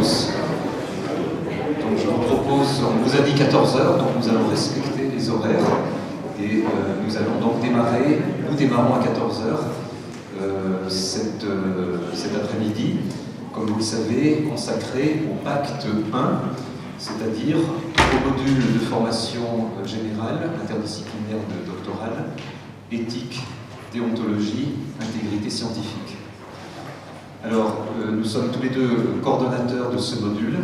tous. Donc je vous propose, on vous a dit 14 heures, donc nous allons respecter les horaires et nous allons donc démarrer, nous démarrons à 14 heures cet après-midi, comme vous le savez, consacré au Pacte 1, c'est-à-dire au module de formation générale, interdisciplinaire de doctorale, éthique, déontologie, intégrité scientifique. Alors, nous sommes tous les deux coordonnateurs de ce module.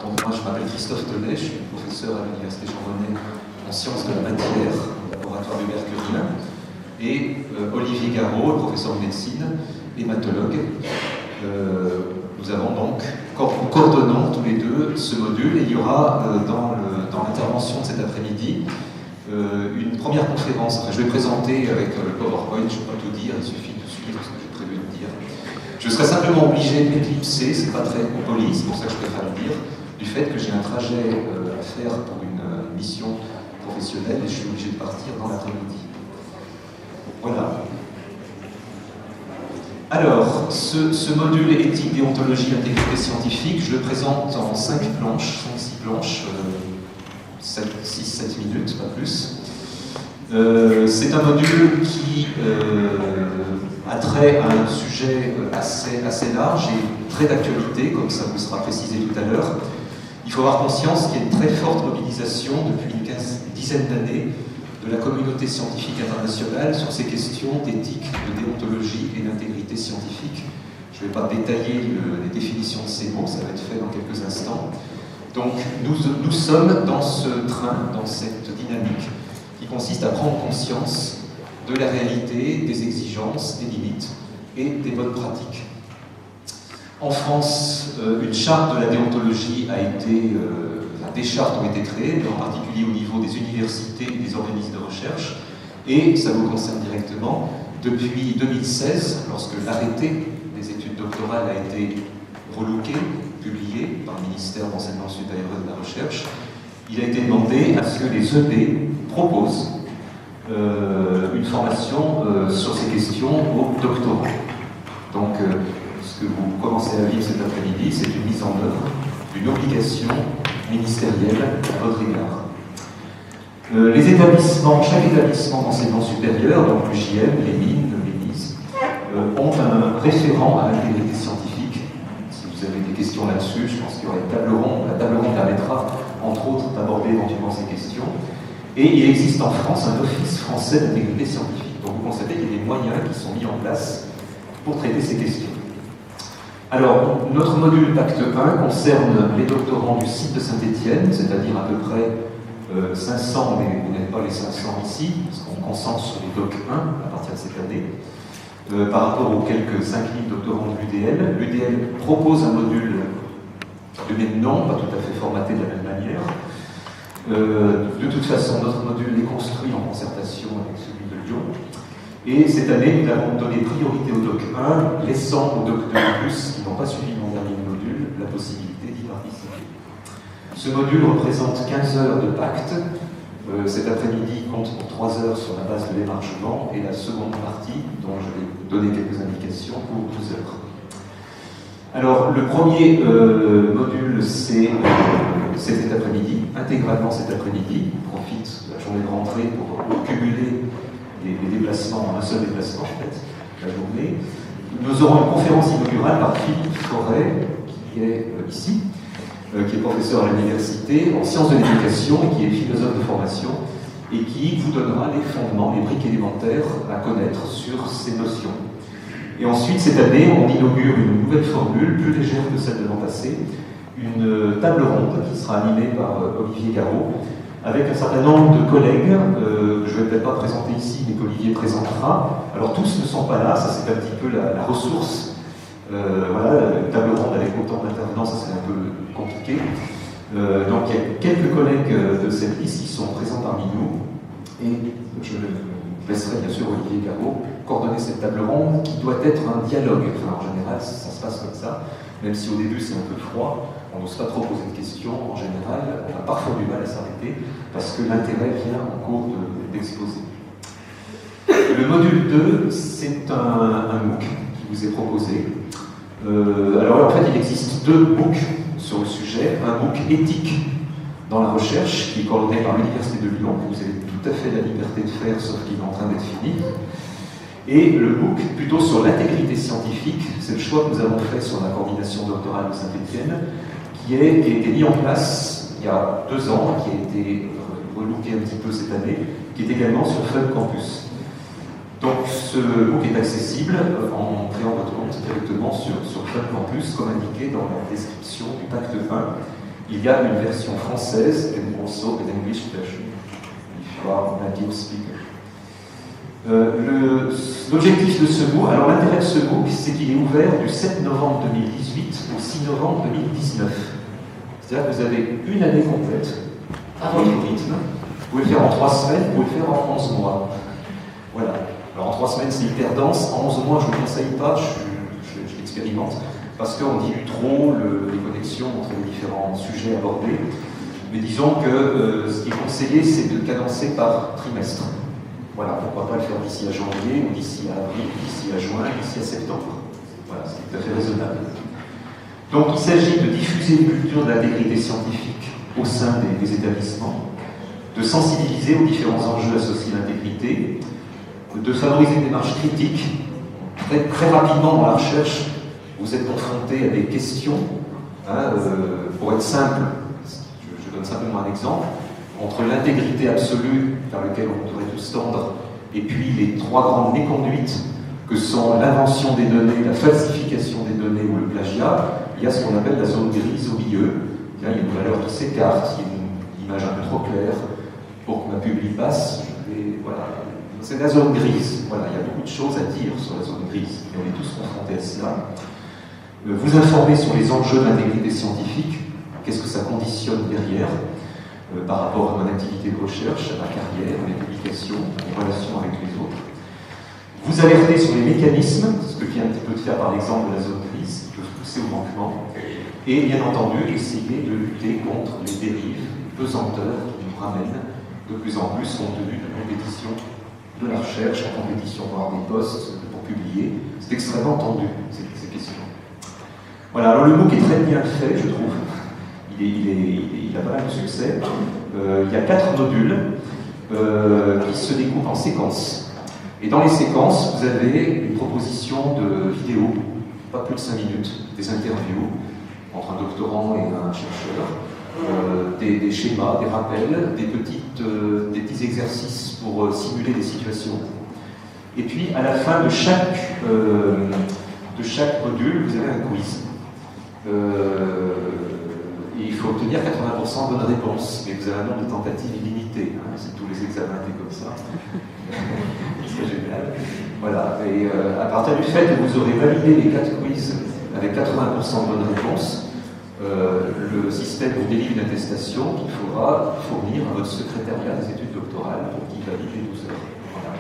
Donc, moi, je m'appelle Christophe Tonnet, je suis professeur à l'Université Jean Monnet en sciences de la matière au laboratoire du Mercurien, et Olivier Garot, professeur de médecine, hématologue. Nous avons donc, coordonnons tous les deux ce module, et il y aura dans l'intervention de cet après-midi une première conférence. Enfin, je vais présenter avec le PowerPoint, je ne vais pas tout dire, il suffit de suivre ce que j'ai prévu de dire. Je serai simplement obligé de m'éclipser, c'est pas très poli, c'est pour ça que je préfère le dire, du fait que j'ai un trajet à faire pour une mission professionnelle et je suis obligé de partir dans l'après-midi. Voilà. Alors, ce module éthique, déontologie, intégrité scientifique, je le présente en 5 planches, 5-6 planches, 6-7 minutes, pas plus. C'est un module qui a trait à un sujet assez large et très d'actualité, comme ça vous sera précisé tout à l'heure. Il faut avoir conscience qu'il y a une très forte mobilisation depuis une dizaine d'années de la communauté scientifique internationale sur ces questions d'éthique, de déontologie et d'intégrité scientifique. Je ne vais pas détailler les définitions de ces mots, ça va être fait dans quelques instants. Donc nous sommes dans ce train, dans cette dynamique qui consiste à prendre conscience de la réalité, des exigences, des limites et des bonnes pratiques. En France, une charte de la déontologie a été, des chartes ont été créées, en particulier au niveau des universités et des organismes de recherche, et ça vous concerne directement. Depuis 2016, lorsque l'arrêté des études doctorales a été relooké, publié par le ministère de l'Enseignement supérieur et de la Recherche, il a été demandé à ce que les ED proposent une formation sur ces questions aux doctorants. Donc, ce que vous commencez à vivre cet après-midi, c'est une mise en œuvre d'une obligation ministérielle à votre égard. Chaque établissement d'enseignement supérieur, donc l'UJM, les mines, l'ENIS, ont un référent à l'intégrité scientifique. Si vous avez des questions là-dessus, je pense qu'il y aura une table ronde. La table ronde permettra, entre autres, d'aborder éventuellement ces questions. Et il existe en France un office français d'intégrité scientifique. Donc vous constatez qu'il y a des moyens qui sont mis en place pour traiter ces questions. Alors, notre module Pacte 1 concerne les doctorants du site de Saint-Étienne, c'est-à-dire à peu près 500, mais vous n'êtes pas les 500 ici, parce qu'on concentre sur les Doc 1 à partir de cette année, par rapport aux quelques 5000 doctorants de l'UDL. L'UDL propose un module de même nom, pas tout à fait formaté de la même manière. De toute façon, notre module est construit en concertation avec celui de Lyon. Et cette année, nous avons donné priorité au Doc 1, laissant aux Doc 2+, qui n'ont pas suivi mon dernier module, la possibilité d'y participer. Ce module représente 15 heures de pacte. Cet après-midi compte pour 3 heures sur la base de l'émargement, et la seconde partie, dont je vais donner quelques indications, pour 12 heures. Alors, le premier module, c'est cet après-midi, intégralement cet après-midi. On profite de la journée de rentrée pour cumuler les déplacements en un seul déplacement, en fait, la journée. Nous aurons une conférence inaugurale par Philippe Forêt, qui est ici, qui est professeur à l'université en sciences de l'éducation et qui est philosophe de formation, et qui vous donnera les fondements, les briques élémentaires à connaître sur ces notions. Et ensuite, cette année, on inaugure une nouvelle formule, plus légère que celle de l'an passé, une table ronde qui sera animée par Olivier Garot, avec un certain nombre de collègues, je ne vais peut-être pas présenter ici, mais qu'Olivier présentera. Alors tous ne sont pas là, ça c'est un petit peu la ressource. Voilà, une table ronde avec autant d'intervenants, ça c'est un peu compliqué. Donc il y a quelques collègues de cette liste qui sont présents parmi nous, et je laisserai bien sûr Olivier Garot coordonner cette table ronde qui doit être un dialogue. Enfin, en général, ça se passe comme ça, même si au début c'est un peu froid. On n'ose pas trop poser de questions, en général, on a parfois du mal à s'arrêter, parce que l'intérêt vient en cours d'exposer. Le module 2, c'est un MOOC qui vous est proposé. Alors en fait, il existe deux MOOC sur le sujet. Un MOOC éthique dans la recherche, qui est coordonné par l'Université de Lyon, que vous avez tout à fait la liberté de faire, sauf qu'il est en train d'être fini. Et le MOOC plutôt sur l'intégrité scientifique, c'est le choix que nous avons fait sur la coordination doctorale de Saint-Étienne, qui a été mis en place il y a 2 ans, qui a été relooké un petit peu cette année, qui est également sur Fun Campus. Donc ce MOOC est accessible en créant votre compte directement sur Fun Campus, comme indiqué dans la description du pacte 1. Il y a une version française and also an English version, if you are a native speaker. L'objectif de ce MOOC, alors l'intérêt de ce MOOC, c'est qu'il est ouvert du 7 novembre 2018 au 6 novembre 2019. C'est-à-dire que vous avez une année complète, à votre rythme. Vous pouvez le faire en 3 semaines, vous pouvez le faire en 11 mois. Voilà. Alors en 3 semaines, c'est hyper dense. En 11 mois, je ne vous conseille pas, je l'expérimente, parce qu'on dilue trop les connexions entre les différents sujets abordés. Mais disons que ce qui est conseillé, c'est de cadencer par trimestre. Voilà, pourquoi pas le faire d'ici à janvier, ou d'ici à avril, d'ici à juin, d'ici à septembre. Voilà, c'est tout à fait raisonnable. Donc il s'agit de diffuser une culture de l'intégrité scientifique au sein des établissements, de sensibiliser aux différents enjeux associés à l'intégrité, de favoriser une démarche critique. Très rapidement dans la recherche, vous êtes confronté à des questions. Pour être simple, je donne simplement un exemple. Entre l'intégrité absolue vers laquelle on devrait tous tendre et puis les 3 grandes méconduites que sont l'invention des données, la falsification des données ou le plagiat, il y a ce qu'on appelle la zone grise au milieu. Il y a une valeur qui s'écarte, il y a une image un peu trop claire. Pour que ma publi passe, voilà. C'est la zone grise. Voilà, il y a beaucoup de choses à dire sur la zone grise et on est tous confrontés à cela. Vous informer sur les enjeux de l'intégrité scientifique, qu'est-ce que ça conditionne derrière par rapport à mon activité de recherche, à ma carrière, à mes publications, à mes relations avec les autres. Vous alerter sur les mécanismes, ce que je viens un petit peu de faire par l'exemple de la zone grise, qui peuvent pousser au manquement, et bien entendu, essayer de lutter contre les dérives, pesanteurs qui nous ramènent de plus en plus compte tenu de la compétition de la recherche, la compétition pour avoir des postes, pour publier. C'est extrêmement tendu, ces questions. Voilà, alors le MOOC est très bien fait, je trouve. Il a pas mal de succès. Il y a 4 modules qui se découpent en séquences. Et dans les séquences, vous avez une proposition de vidéos, pas plus de 5 minutes, des interviews entre un doctorant et un chercheur, des schémas, des rappels, des petits exercices pour simuler des situations. Et puis, à la fin de chaque module, vous avez un quiz. Et il faut obtenir 80% de bonnes réponses, mais vous avez un nombre de tentatives illimité. Hein, c'est tous les examens étaient comme ça. C'est génial. Voilà. Et à partir du fait que vous aurez validé les 4 quiz avec 80% de bonnes réponses, le système vous délivre une attestation qu'il faudra fournir à votre secrétariat des études doctorales pour qu'il valide les 12 heures. Voilà.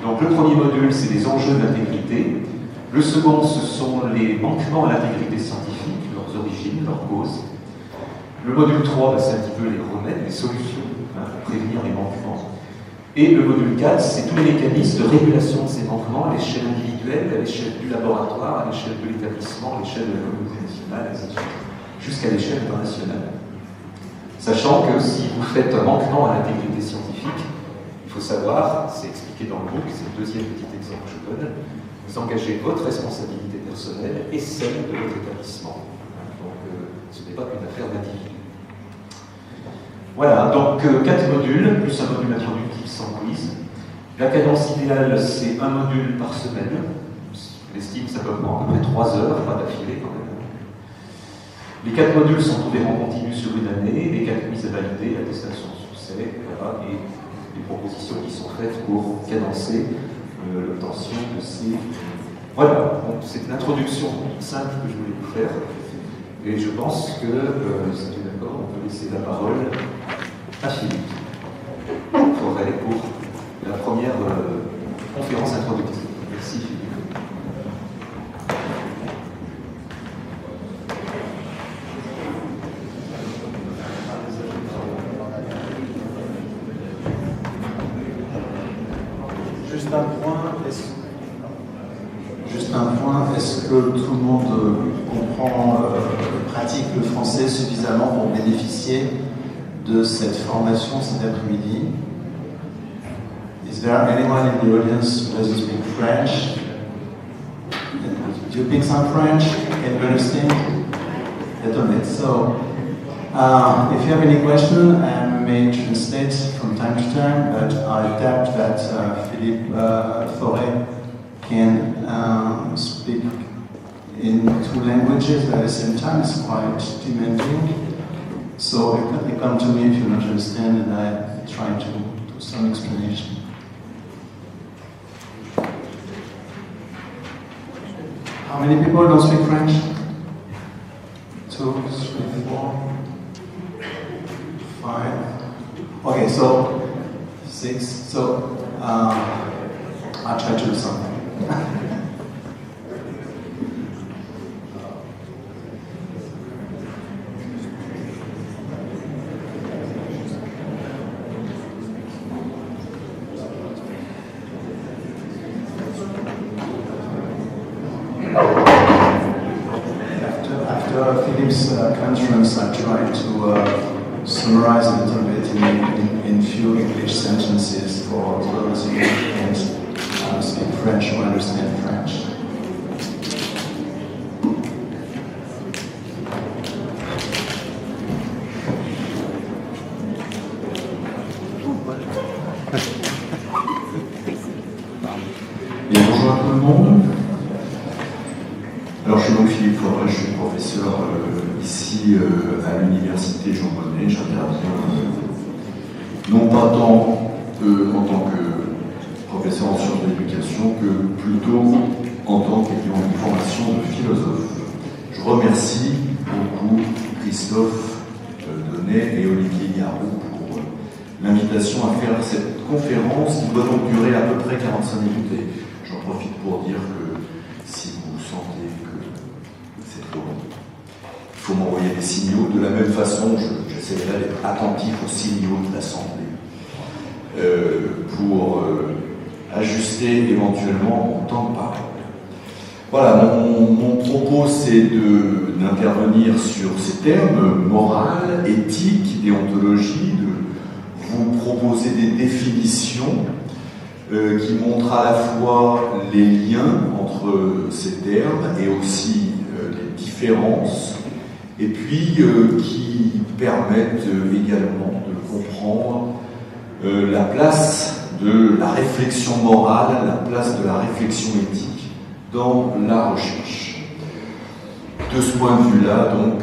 Donc le premier module, c'est les enjeux de l'intégrité. Le second, ce sont les manquements à l'intégrité scientifique, leurs origines, leurs causes. Le module 3, c'est un petit peu les remèdes, les solutions pour prévenir les manquements. Et le module 4, c'est tous les mécanismes de régulation de ces manquements à l'échelle individuelle, à l'échelle du laboratoire, à l'échelle de l'établissement, à l'échelle de la communauté nationale, ainsi de suite, jusqu'à l'échelle internationale. Sachant que si vous faites un manquement à l'intégrité scientifique, il faut savoir, c'est expliqué dans le book, c'est le deuxième petit exemple que je donne, vous engagez votre responsabilité personnelle et celle de votre établissement. Donc ce n'est pas qu'une affaire d'individu. Voilà, donc 4 modules, plus un module introductif sans quiz. La cadence idéale, c'est un module par semaine. On estime ça peut prendre à peu près 3 heures, pas d'affilée quand même. Les 4 modules sont ouverts en continu sur une année, les 4 mises à valider, l'attestation de succès, voilà, et les propositions qui sont faites pour cadencer l'obtention de ces... Voilà, donc c'est une introduction simple que je voulais vous faire. Et je pense que, si tu es d'accord, on peut laisser la parole à Philippe Forêt pour la première conférence introductive. Merci Philippe. Juste un point, est-ce que tout le monde comprend et pratique le français suffisamment pour bénéficier de cette formation cet après-midi? Is there anyone in the audience who doesn't speak French? Do you speak some French? Can you understand? A little bit. So, if you have any question, I may translate from time to time, but I doubt that Philippe Fauré can speak in two languages at the same time. It's quite demanding. So you come to me if you don't understand, and I try to do some explanation. How many people don't speak French? 2, 3, 4, 5. Okay, so 6. So I'll try to do something. After Philippe's conference, I tried to summarize a little bit in few English sentences for those who can't speak French or understand French. Bien, bonjour à tout le monde. Alors, je suis donc Philippe Fauré, je suis professeur ici à l'université Jean Monnet. J'interviens non pas tant en tant que professeur en sciences de l'éducation que plutôt en tant qu'ayant une formation de philosophe. Je remercie beaucoup Christophe Donnet et Olivier Garot pour l'invitation à faire cette conférence qui doit donc durer à peu près 45 minutes. Et j'en profite pour dire que si vous sentez que c'est trop long, il faut m'envoyer des signaux. De la même façon, j'essaierai d'être attentif aux signaux de l'Assemblée pour ajuster éventuellement mon temps de parole. Voilà, mon propos, c'est d'intervenir sur ces termes, morale, éthique, déontologie, de vous proposer des définitions qui montrent à la fois les liens entre ces termes et aussi les différences, et puis qui permettent également de comprendre la place de la réflexion morale, la place de la réflexion éthique dans la recherche. De ce point de vue-là, donc,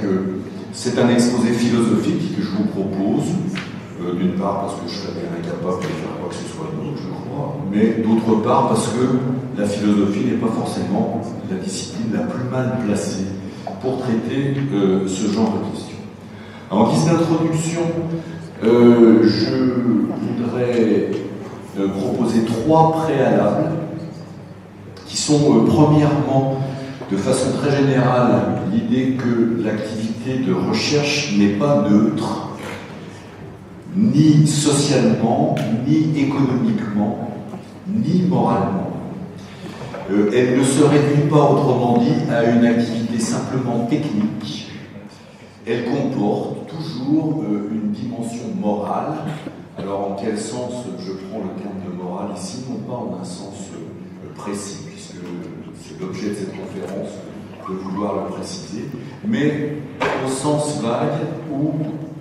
c'est un exposé philosophique que je vous propose, d'une part parce que je serais bien incapable de faire quoi que ce soit d'autre, je crois, mais d'autre part parce que la philosophie n'est pas forcément la discipline la plus mal placée pour traiter ce genre de questions. En guise d'introduction, je voudrais proposer 3 préalables qui sont premièrement, de façon très générale, l'idée que l'activité de recherche n'est pas neutre, ni socialement, ni économiquement, ni moralement. Elle ne se réduit pas, autrement dit, à une activité simplement technique. Elle comporte toujours une dimension morale. Alors, en quel sens je prends le terme de morale ici? Non pas en un sens précis, puisque c'est l'objet de cette conférence de vouloir le préciser, mais au sens vague où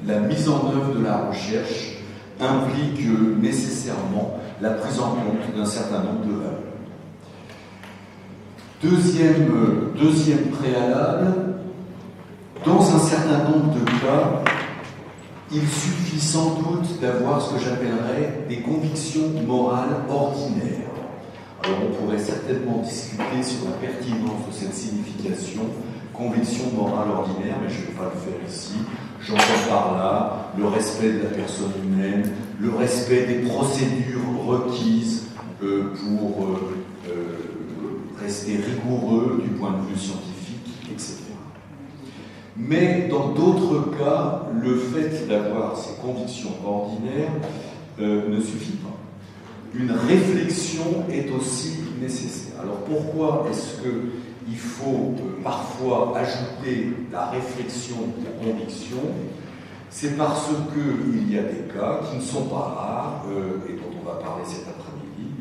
la mise en œuvre de la recherche implique nécessairement la prise en compte d'un certain nombre de valeurs. Deuxième préalable, dans un certain nombre de cas, il suffit sans doute d'avoir ce que j'appellerais des convictions morales ordinaires. Alors on pourrait certainement discuter sur la pertinence de cette signification, conviction morale ordinaire, mais je ne vais pas le faire ici. J'entends par là le respect de la personne humaine, le respect des procédures requises pour rester rigoureux du point de vue scientifique, etc. Mais dans d'autres cas, le fait d'avoir ces convictions ordinaires ne suffit pas. Une réflexion est aussi nécessaire. Alors pourquoi est-ce il faut parfois ajouter la réflexion aux convictions, c'est parce qu'il y a des cas qui ne sont pas rares, et dont on va parler cet après-midi,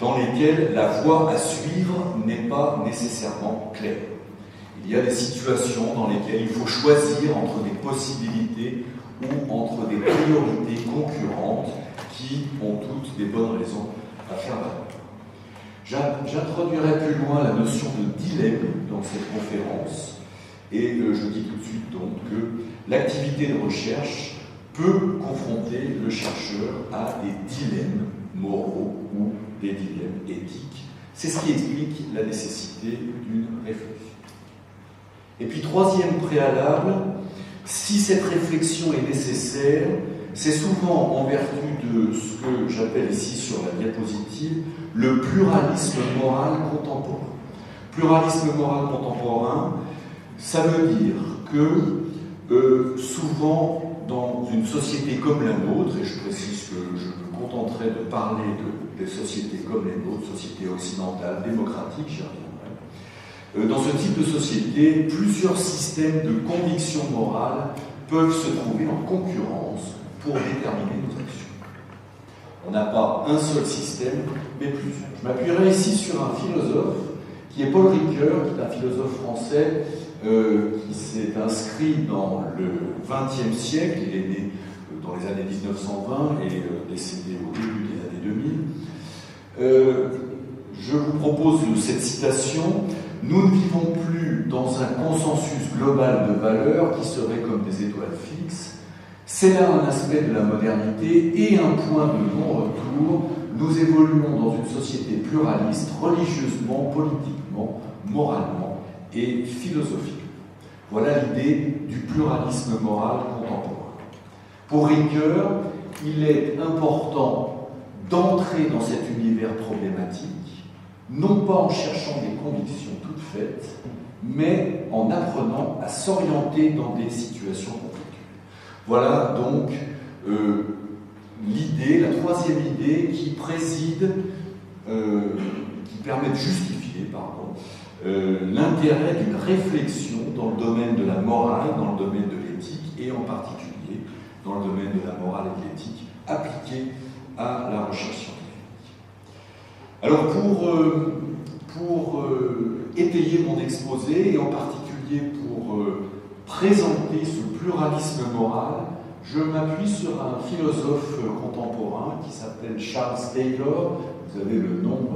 dans lesquels la voie à suivre n'est pas nécessairement claire. Il y a des situations dans lesquelles il faut choisir entre des possibilités ou entre des priorités concurrentes qui ont toutes des bonnes raisons à faire valoir. J'introduirai plus loin la notion de dilemme dans cette conférence, et je dis tout de suite donc que l'activité de recherche peut confronter le chercheur à des dilemmes moraux ou des dilemmes éthiques. C'est ce qui explique la nécessité d'une réflexion. Et puis, troisième préalable, si cette réflexion est nécessaire, c'est souvent en vertu de ce que j'appelle ici sur la diapositive le pluralisme moral contemporain. Pluralisme moral contemporain, ça veut dire que souvent dans une société comme la nôtre, et je précise que je me contenterai de parler des sociétés comme les nôtres, sociétés occidentales, démocratiques, j'y reviendrai, dans ce type de société, plusieurs systèmes de conviction morale peuvent se trouver en concurrence pour déterminer nos actions. On n'a pas un seul système, mais plusieurs. Je m'appuierai ici sur un philosophe qui est Paul Ricoeur, qui est un philosophe français qui s'est inscrit dans le XXe siècle. Il est né dans les années 1920 et décédé au début des années 2000. Je vous propose cette citation. « Nous ne vivons plus dans un consensus global de valeurs qui serait comme des étoiles fixes. C'est là un aspect de la modernité et un point de non-retour. Nous évoluons dans une société pluraliste, religieusement, politiquement, moralement et philosophiquement. » Voilà l'idée du pluralisme moral contemporain. Pour Ricoeur, il est important d'entrer dans cet univers problématique, non pas en cherchant des convictions toutes faites, mais en apprenant à s'orienter dans des situations conflictuelles. Voilà donc l'idée, la troisième idée qui préside, qui permet de justifier, l'intérêt d'une réflexion dans le domaine de la morale, dans le domaine de l'éthique, et en particulier dans le domaine de la morale et de l'éthique appliquée à la recherche scientifique. Alors pour étayer mon exposé, et en particulier pour présenter ce pluralisme moral, je m'appuie sur un philosophe contemporain qui s'appelle Charles Taylor. Vous avez le nom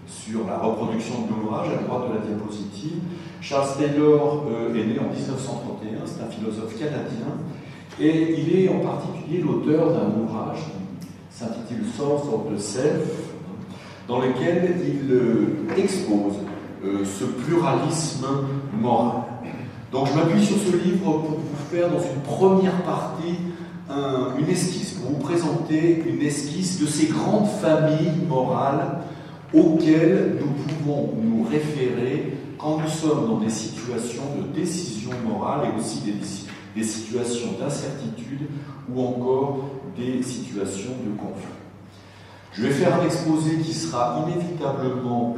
sur la reproduction de l'ouvrage à droite de la diapositive. Charles Taylor est né en 1931, c'est un philosophe canadien, et il est en particulier l'auteur d'un ouvrage qui s'intitule Source of the Self, dans lequel il expose ce pluralisme moral. Donc je m'appuie sur ce livre pour vous faire dans une première partie une esquisse, pour vous présenter une esquisse de ces grandes familles morales auxquelles nous pouvons nous référer quand nous sommes dans des situations de décision morale et aussi des situations d'incertitude ou encore des situations de conflit. Je vais faire un exposé qui sera inévitablement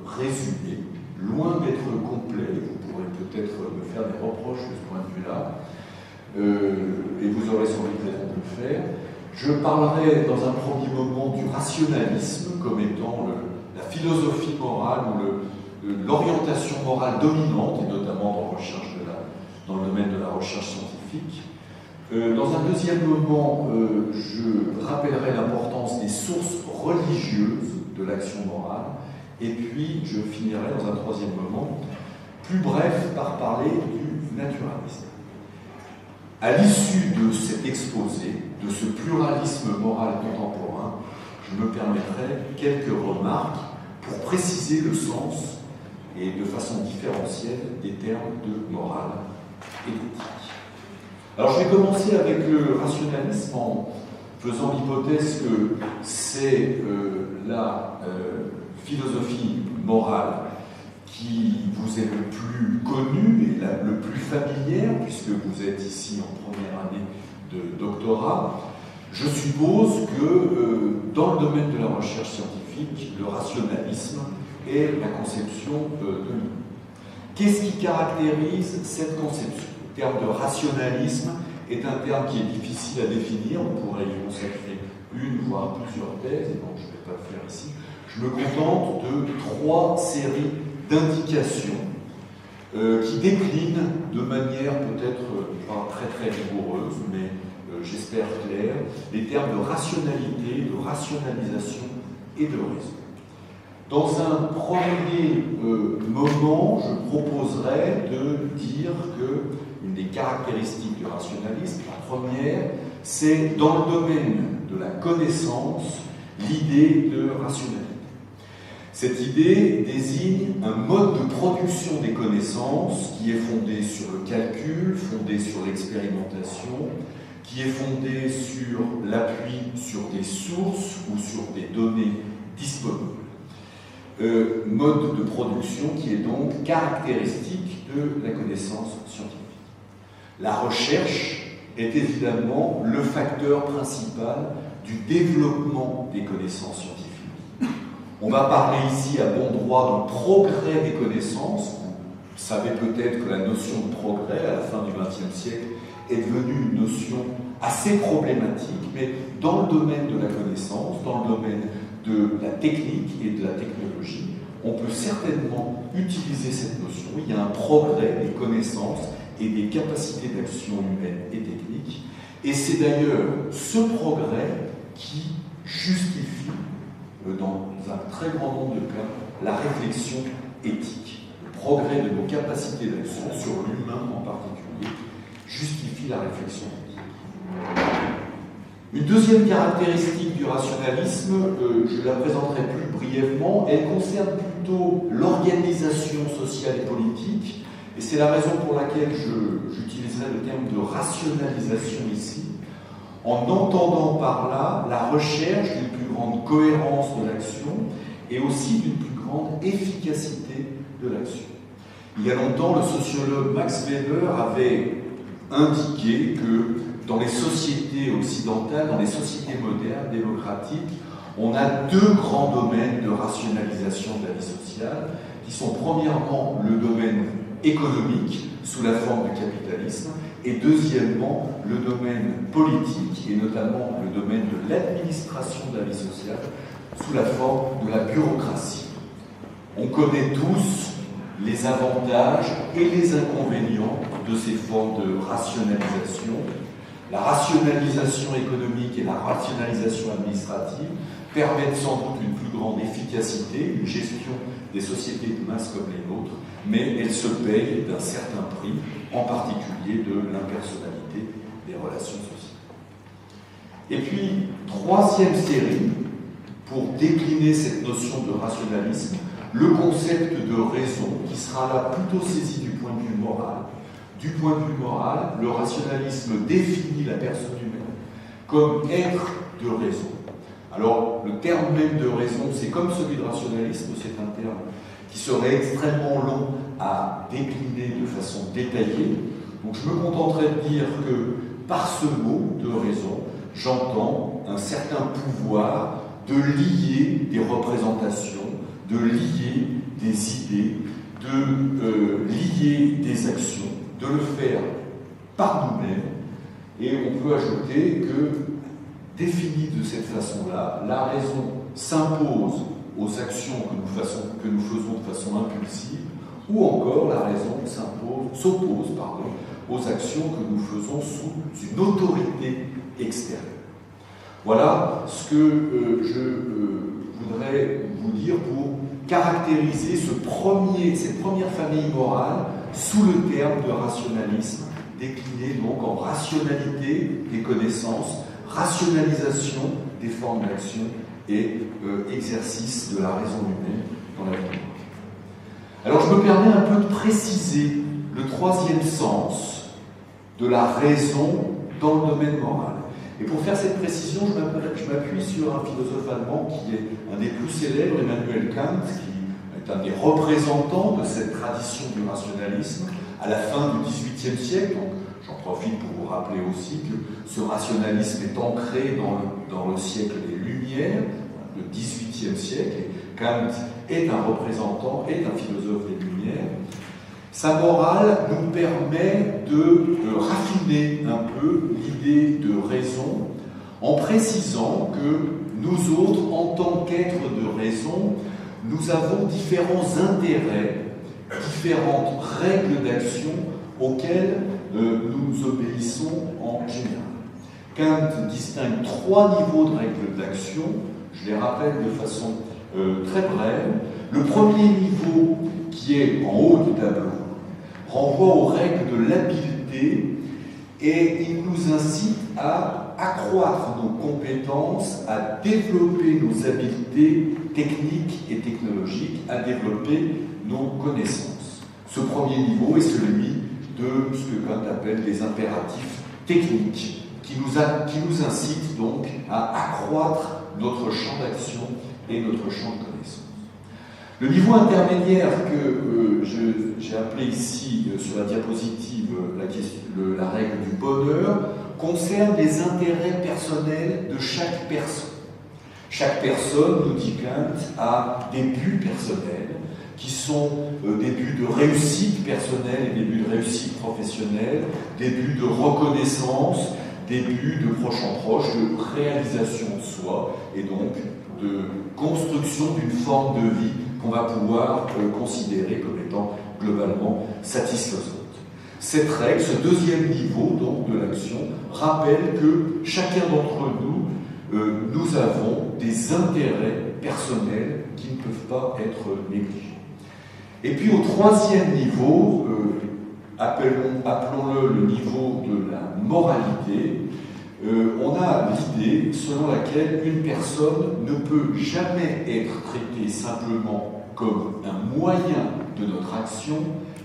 résumé, loin d'être complet. Vous pourrez peut-être me faire des reproches de ce point de vue-là, et vous aurez sans doute raison de le faire. Je parlerai dans un premier moment du rationalisme comme étant la philosophie morale ou l'orientation morale dominante, et notamment dans le domaine de la recherche scientifique. Dans un deuxième moment, je rappellerai l'importance des sources religieuses de l'action morale, et puis je finirai dans un troisième moment, plus bref, par parler du naturalisme. À l'issue de cet exposé, de ce pluralisme moral contemporain, je me permettrai quelques remarques pour préciser le sens et de façon différentielle des termes de morale et d'éthique. Alors je vais commencer avec le rationalisme en faisant l'hypothèse que c'est la philosophie morale qui vous est le plus connue et le plus familière, puisque vous êtes ici en première année de doctorat. Je suppose que dans le domaine de la recherche scientifique, le rationalisme est la conception de nous. Qu'est-ce qui caractérise cette conception? Le terme de rationalisme est un terme qui est difficile à définir, on pourrait y consacrer une, voire plusieurs thèses, et donc je ne vais pas le faire ici. Je me contente de 3 séries d'indications qui déclinent de manière peut-être pas très rigoureuse, mais j'espère claire, les termes de rationalité, de rationalisation et de raison. Dans un premier moment, je proposerais de dire qu'une des caractéristiques du rationalisme, la première, c'est dans le domaine de la connaissance, l'idée de rationalité. Cette idée désigne un mode de production des connaissances qui est fondé sur le calcul, fondé sur l'expérimentation, qui est fondé sur l'appui sur des sources ou sur des données disponibles. Mode de production qui est donc caractéristique de la connaissance scientifique. La recherche est évidemment le facteur principal du développement des connaissances scientifiques. On va parler ici à bon droit du progrès des connaissances. Vous savez peut-être que la notion de progrès, à la fin du XXe siècle, est devenue une notion assez problématique, mais dans le domaine de la connaissance, dans le domaine de la technique et de la technologie, on peut certainement utiliser cette notion. Il y a un progrès des connaissances et des capacités d'action humaine et technique, et c'est d'ailleurs ce progrès qui justifie, dans un très grand nombre de cas, la réflexion éthique. Le progrès de nos capacités d'action sur l'humain en particulier justifie la réflexion éthique. Une deuxième caractéristique du rationalisme, je la présenterai plus brièvement, elle concerne plutôt l'organisation sociale et politique, et c'est la raison pour laquelle j'utiliserai le terme de rationalisation ici, en entendant par là la recherche d'une plus grande cohérence de l'action et aussi d'une plus grande efficacité de l'action. Il y a longtemps, le sociologue Max Weber avait indiqué que dans les sociétés occidentales, dans les sociétés modernes, démocratiques, on a 2 grands domaines de rationalisation de la vie sociale, qui sont premièrement le domaine économique, sous la forme du capitalisme, et deuxièmement, le domaine politique, et notamment le domaine de l'administration de la vie sociale, sous la forme de la bureaucratie. On connaît tous les avantages et les inconvénients de ces formes de rationalisation. La rationalisation économique et la rationalisation administrative permettent sans doute une plus grande efficacité, une gestion des sociétés de masse comme les nôtres, mais elles se payent d'un certain prix, en particulier de l'impersonnalité des relations sociales. Et puis, troisième série, pour décliner cette notion de rationalisme, le concept de raison, qui sera là plutôt saisi du point de vue moral. Du point de vue moral, le rationalisme définit la personne humaine comme être de raison. Alors, le terme même de raison, c'est comme celui de rationalisme, c'est un terme qui serait extrêmement long à décliner de façon détaillée. Donc, je me contenterai de dire que par ce mot de raison, j'entends un certain pouvoir de lier des représentations, de lier des idées, de lier des actions, de le faire par nous-mêmes. Et on peut ajouter que, définie de cette façon-là, la raison s'impose aux actions que nous faisons de façon impulsive, ou encore la raison s'oppose aux actions que nous faisons sous une autorité extérieure. Voilà ce que je voudrais vous dire pour caractériser cette première famille morale sous le terme de rationalisme, décliné donc en rationalité des connaissances, rationalisation des formes d'action et exercice de la raison humaine dans la vie. Alors je me permets un peu de préciser le troisième sens de la raison dans le domaine moral. Et pour faire cette précision, je m'appuie sur un philosophe allemand qui est un des plus célèbres, Emmanuel Kant, qui est un des représentants de cette tradition du rationalisme à la fin du XVIIIe siècle. Donc, j'en profite pour vous rappeler aussi que ce rationalisme est ancré dans le siècle des Lumières, le XVIIIe siècle. Et Kant est un représentant, est un philosophe des Lumières. Sa morale nous permet de raffiner un peu l'idée de raison en précisant que nous autres, en tant qu'êtres de raison, nous avons différents intérêts, différentes règles d'action auxquelles nous obéissons en général. Kant distingue 3 niveaux de règles d'action, je les rappelle de façon très brève. Le premier niveau, qui est en haut du tableau, renvoie aux règles de l'habileté et il nous incite à accroître nos compétences, à développer nos habiletés techniques et technologiques, à développer nos connaissances. Ce premier niveau est celui de ce que Kant appelle les impératifs techniques, qui nous incitent donc à accroître notre champ d'action et notre champ de connaissances. Le niveau intermédiaire que j'ai appelé ici sur la diapositive la règle du bonheur concerne les intérêts personnels de chaque personne. Chaque personne, nous dit Kant, a des buts personnels qui sont des buts de réussite personnelle et des buts de réussite professionnelle, des buts de reconnaissance, des buts de proche en proche, de réalisation de soi et donc de construction d'une forme de vie qu'on va pouvoir considérer comme étant globalement satisfaisante. Cette règle, ce deuxième niveau donc, de l'action, rappelle que chacun d'entre nous, nous avons des intérêts personnels qui ne peuvent pas être négligés. Et puis au troisième niveau, appelons-le le niveau de la moralité, on a l'idée selon laquelle une personne ne peut jamais être traitée simplement comme un moyen de notre action,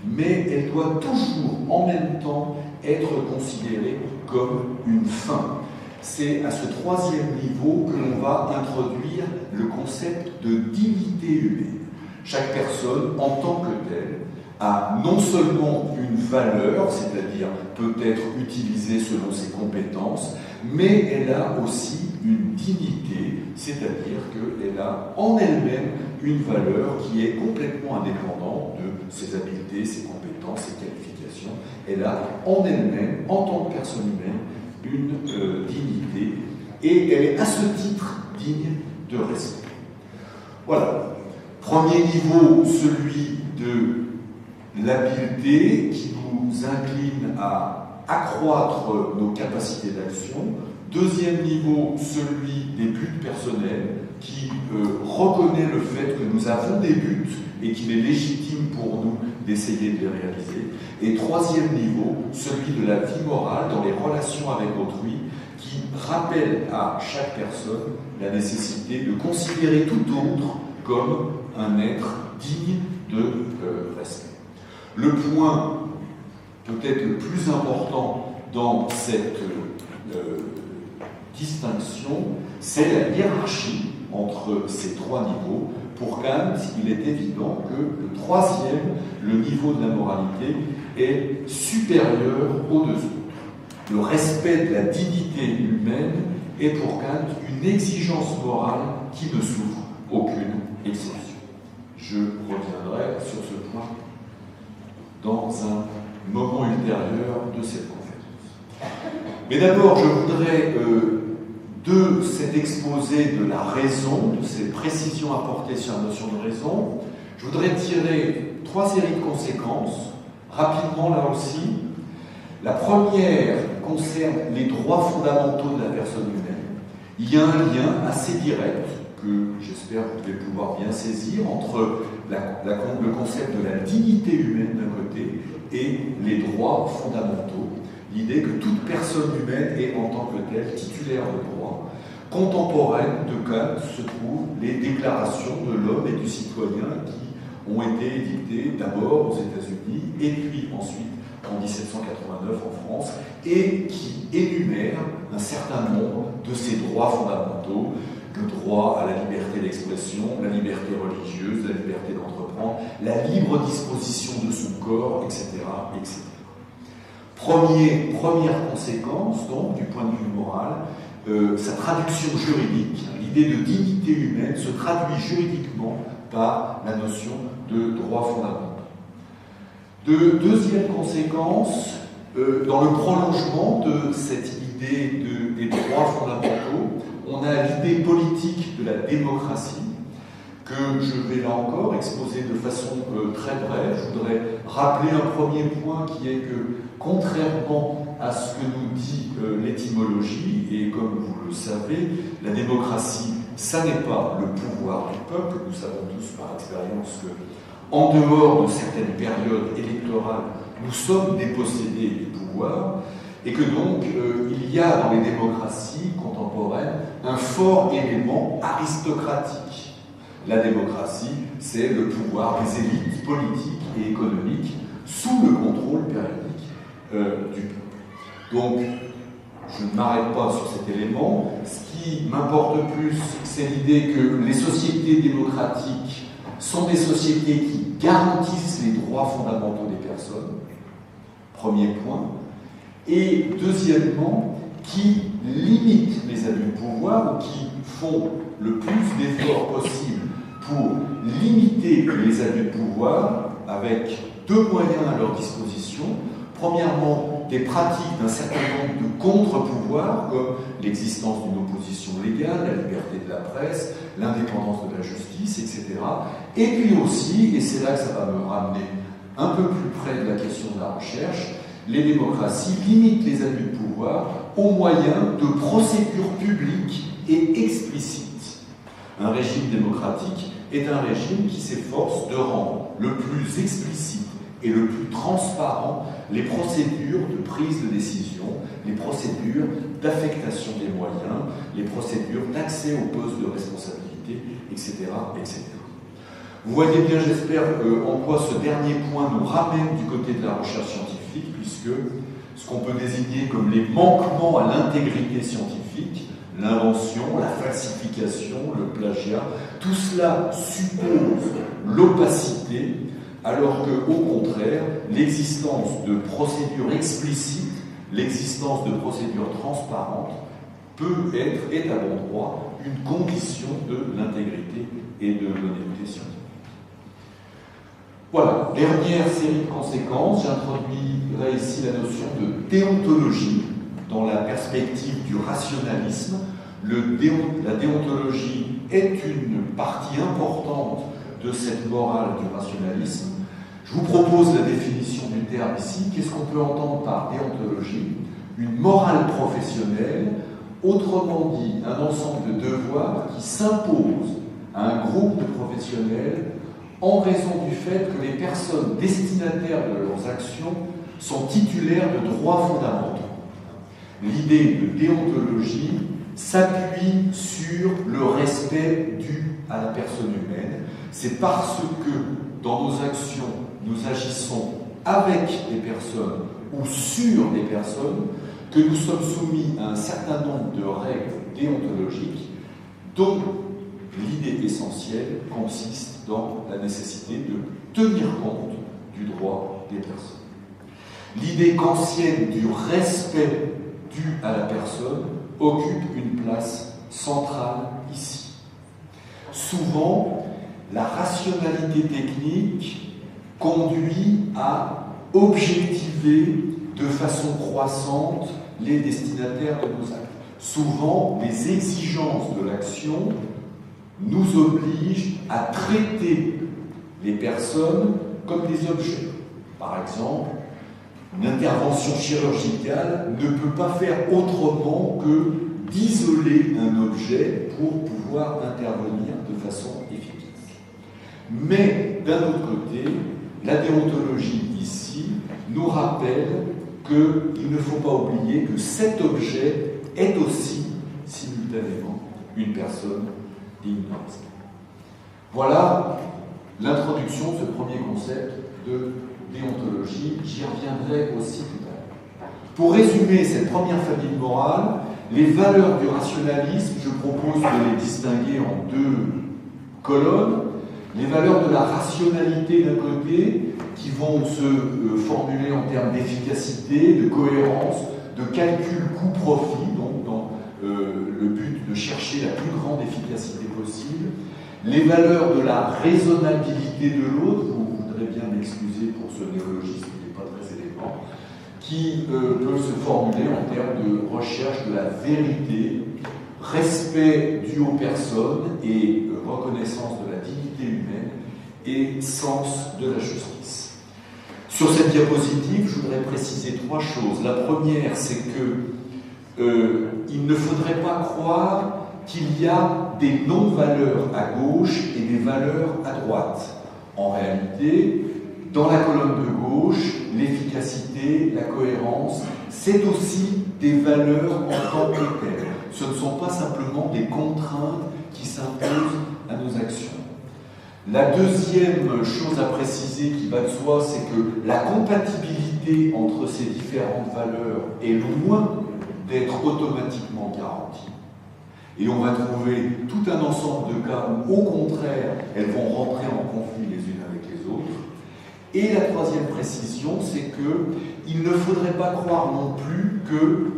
mais elle doit toujours en même temps être considérée comme une fin. C'est à ce troisième niveau que l'on va introduire le concept de dignité humaine. Chaque personne, en tant que telle, a non seulement une valeur, c'est-à-dire peut être utilisée selon ses compétences, mais elle a aussi une dignité, c'est-à-dire qu'elle a en elle-même une valeur qui est complètement indépendante de ses habiletés, ses compétences, ses qualifications. Elle a en elle-même, en tant que personne humaine, une dignité, et elle est à ce titre digne de respect. Voilà. Premier niveau, celui de l'habileté qui nous incline à accroître nos capacités d'action. Deuxième niveau, celui des buts personnels qui reconnaît le fait que nous avons des buts et qu'il est légitime pour nous d'essayer de les réaliser. Et troisième niveau, celui de la vie morale dans les relations avec autrui qui rappelle à chaque personne la nécessité de considérer tout autre comme un être digne de respect. Le point peut-être le plus important dans cette distinction, c'est la hiérarchie entre ces 3 niveaux. Pour Kant, il est évident que le troisième, le niveau de la moralité, est supérieur aux 2 autres. Le respect de la dignité humaine est pour Kant une exigence morale qui ne souffre aucune exception. Je reviendrai sur ce point dans un moment ultérieur de cette conférence. Mais d'abord, je voudrais, de cet exposé de la raison, de ces précisions apportées sur la notion de raison, je voudrais tirer 3 séries de conséquences, rapidement là aussi. La première concerne les droits fondamentaux de la personne humaine. Il y a un lien assez direct, que j'espère que vous allez pouvoir bien saisir, entre le concept de la dignité humaine d'un côté et les droits fondamentaux. L'idée que toute personne humaine est en tant que telle titulaire de droits. Contemporaine de Kant se trouvent les déclarations de l'homme et du citoyen qui ont été édictées d'abord aux États-Unis et puis ensuite en 1789 en France et qui énumèrent un certain nombre de ces droits fondamentaux. Le droit à la liberté d'expression, la liberté religieuse, la liberté d'entreprendre, la libre disposition de son corps, etc. etc. Première conséquence, donc, du point de vue moral, sa traduction juridique, l'idée de dignité humaine, se traduit juridiquement par la notion de droits fondamentaux. Deuxième conséquence, dans le prolongement de cette idée des droits fondamentaux, on a l'idée politique de la démocratie, que je vais là encore exposer de façon très brève. Je voudrais rappeler un premier point qui est que, contrairement à ce que nous dit l'étymologie, et comme vous le savez, la démocratie, ça n'est pas le pouvoir du peuple. Nous savons tous par expérience que, en dehors de certaines périodes électorales, nous sommes dépossédés du pouvoir, et que donc il y a dans les démocraties contemporaines un fort élément aristocratique. La démocratie, c'est le pouvoir des élites politiques et économiques sous le contrôle périodique du peuple. Donc, je ne m'arrête pas sur cet élément. Ce qui m'importe plus, c'est l'idée que les sociétés démocratiques sont des sociétés qui garantissent les droits fondamentaux des personnes, premier point, et deuxièmement, qui limitent les abus de pouvoir ou qui font le plus d'efforts possible pour limiter les abus de pouvoir avec deux moyens à leur disposition. Premièrement, des pratiques d'un certain nombre de contre-pouvoirs, comme l'existence d'une opposition légale, la liberté de la presse, l'indépendance de la justice, etc. Et puis aussi, et c'est là que ça va me ramener un peu plus près de la question de la recherche, les démocraties limitent les abus de pouvoir au moyen de procédures publiques et explicites. Un régime démocratique est un régime qui s'efforce de rendre le plus explicite et le plus transparent les procédures de prise de décision, les procédures d'affectation des moyens, les procédures d'accès aux postes de responsabilité, etc., etc. Vous voyez bien, j'espère, en quoi ce dernier point nous ramène du côté de la recherche scientifique, puisque ce qu'on peut désigner comme les manquements à l'intégrité scientifique, l'invention, la falsification, le plagiat, tout cela suppose l'opacité, alors que, au contraire, l'existence de procédures explicites, l'existence de procédures transparentes est à bon droit une condition de l'intégrité et de l'honnêteté scientifique. Voilà, dernière série de conséquences, j'introduirai ici la notion de déontologie dans la perspective du rationalisme. La déontologie est une partie importante de cette morale du rationalisme. Je vous propose la définition du terme ici. Qu'est-ce qu'on peut entendre par déontologie? Une morale professionnelle, autrement dit, un ensemble de devoirs qui s'imposent à un groupe de professionnels en raison du fait que les personnes destinataires de leurs actions sont titulaires de droits fondamentaux. L'idée de déontologie s'appuie sur le respect dû à la personne humaine. C'est parce que dans nos actions, nous agissons avec des personnes ou sur des personnes que nous sommes soumis à un certain nombre de règles déontologiques dont l'idée essentielle consiste dans la nécessité de tenir compte du droit des personnes. L'idée kantienne du respect dû à la personne occupe une place centrale ici. Souvent, la rationalité technique conduit à objectiver de façon croissante les destinataires de nos actes. Souvent, les exigences de l'action nous obligent à traiter les personnes comme des objets. Par exemple, une intervention chirurgicale ne peut pas faire autrement que d'isoler un objet pour pouvoir intervenir de façon efficace. Mais d'un autre côté, la déontologie ici nous rappelle qu'il ne faut pas oublier que cet objet est aussi simultanément une personne digne d'un respect. Voilà l'introduction de ce premier concept de déontologie. J'y reviendrai aussi tout à l'heure. Pour résumer cette première famille de morale, les valeurs du rationalisme, je propose de les distinguer en deux colonnes. Les valeurs de la rationalité d'un côté, qui vont se formuler en termes d'efficacité, de cohérence, de calcul coût-profit, donc dans le but de chercher la plus grande efficacité possible, les valeurs de la raisonnabilité de l'autre, vous voudrez bien m'excuser pour ce néologisme qui n'est pas très élégant, qui peuvent se formuler en termes de recherche de la vérité, respect dû aux personnes et reconnaissance de la dignité humaine et sens de la justice. Sur cette diapositive, je voudrais préciser trois choses. La première, c'est que il ne faudrait pas croire qu'il y a des non-valeurs à gauche et des valeurs à droite. En réalité, dans la colonne de gauche, l'efficacité, la cohérence, c'est aussi des valeurs en tant que telles. Ce ne sont pas simplement des contraintes qui s'imposent à nos actions. La deuxième chose à préciser qui va de soi, c'est que la compatibilité entre ces différentes valeurs est loin d'être automatiquement garantie. Et on va trouver tout un ensemble de cas où, au contraire, elles vont rentrer en conflit les unes avec les autres. Et la troisième précision, c'est qu'il ne faudrait pas croire non plus que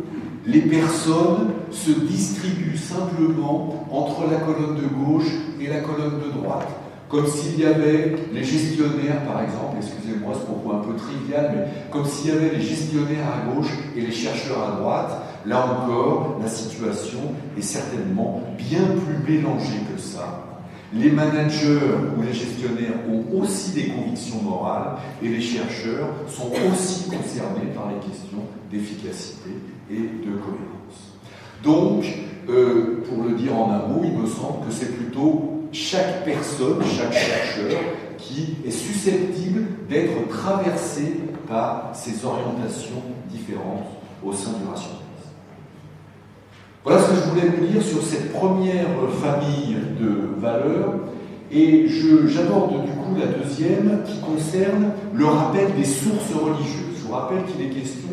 les personnes se distribuent simplement entre la colonne de gauche et la colonne de droite. Comme s'il y avait les gestionnaires, par exemple, excusez-moi ce propos un peu trivial, mais comme s'il y avait les gestionnaires à gauche et les chercheurs à droite. Là encore, la situation est certainement bien plus mélangée que ça. Les managers ou les gestionnaires ont aussi des convictions morales et les chercheurs sont aussi concernés par les questions d'efficacité et de cohérence. Donc, pour le dire en un mot, il me semble que c'est plutôt chaque personne, chaque chercheur qui est susceptible d'être traversé par ces orientations différentes au sein du rationalisme. Voilà ce que je voulais vous dire sur cette première famille de valeurs, et j'aborde du coup la deuxième qui concerne le rappel des sources religieuses. Je vous rappelle qu'il est question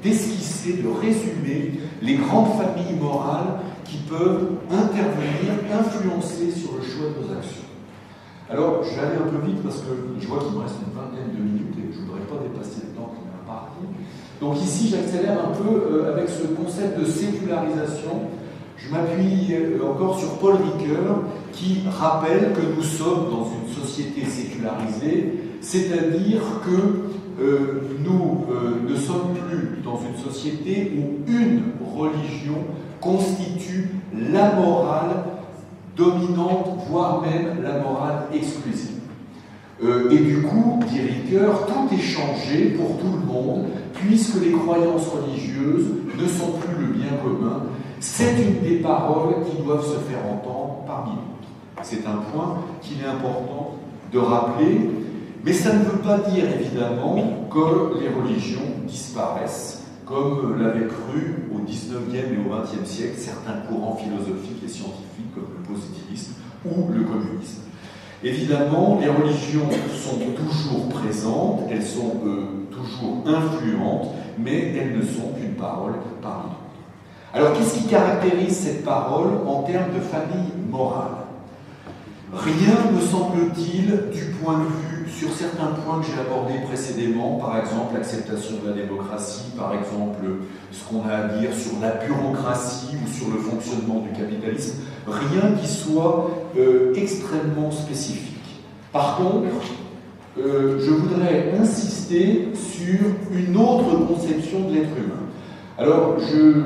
d'esquisser, de résumer les grandes familles morales qui peuvent intervenir, influencer sur le choix de nos actions. Alors, je vais aller un peu vite parce que je vois qu'il me reste une vingtaine de minutes et je ne voudrais pas dépasser le temps qui m'est imparti. Donc ici, j'accélère un peu avec ce concept de sécularisation. Je m'appuie encore sur Paul Ricoeur qui rappelle que nous sommes dans une société sécularisée, c'est-à-dire que nous ne sommes plus dans une société où une religion constitue la morale dominante, voire même la morale exclusive. Et du coup, dit Ricoeur, tout est changé pour tout le monde, puisque les croyances religieuses ne sont plus le bien commun. C'est une des paroles qui doivent se faire entendre parmi d'autres. C'est un point qu'il est important de rappeler, mais ça ne veut pas dire évidemment que les religions disparaissent, comme l'avaient cru au XIXe et au XXe siècle certains courants philosophiques et scientifiques comme le positivisme ou le communisme. Évidemment, les religions sont toujours présentes, elles sont toujours influentes, mais elles ne sont qu'une parole parmi d'autres. Alors, qu'est-ce qui caractérise cette parole en termes de famille morale ? Rien, me semble-t-il, du point de vue, sur certains points que j'ai abordés précédemment, par exemple l'acceptation de la démocratie, par exemple ce qu'on a à dire sur la bureaucratie ou sur le fonctionnement du capitalisme, rien qui soit extrêmement spécifique. Par contre, je voudrais insister sur une autre conception de l'être humain. Alors,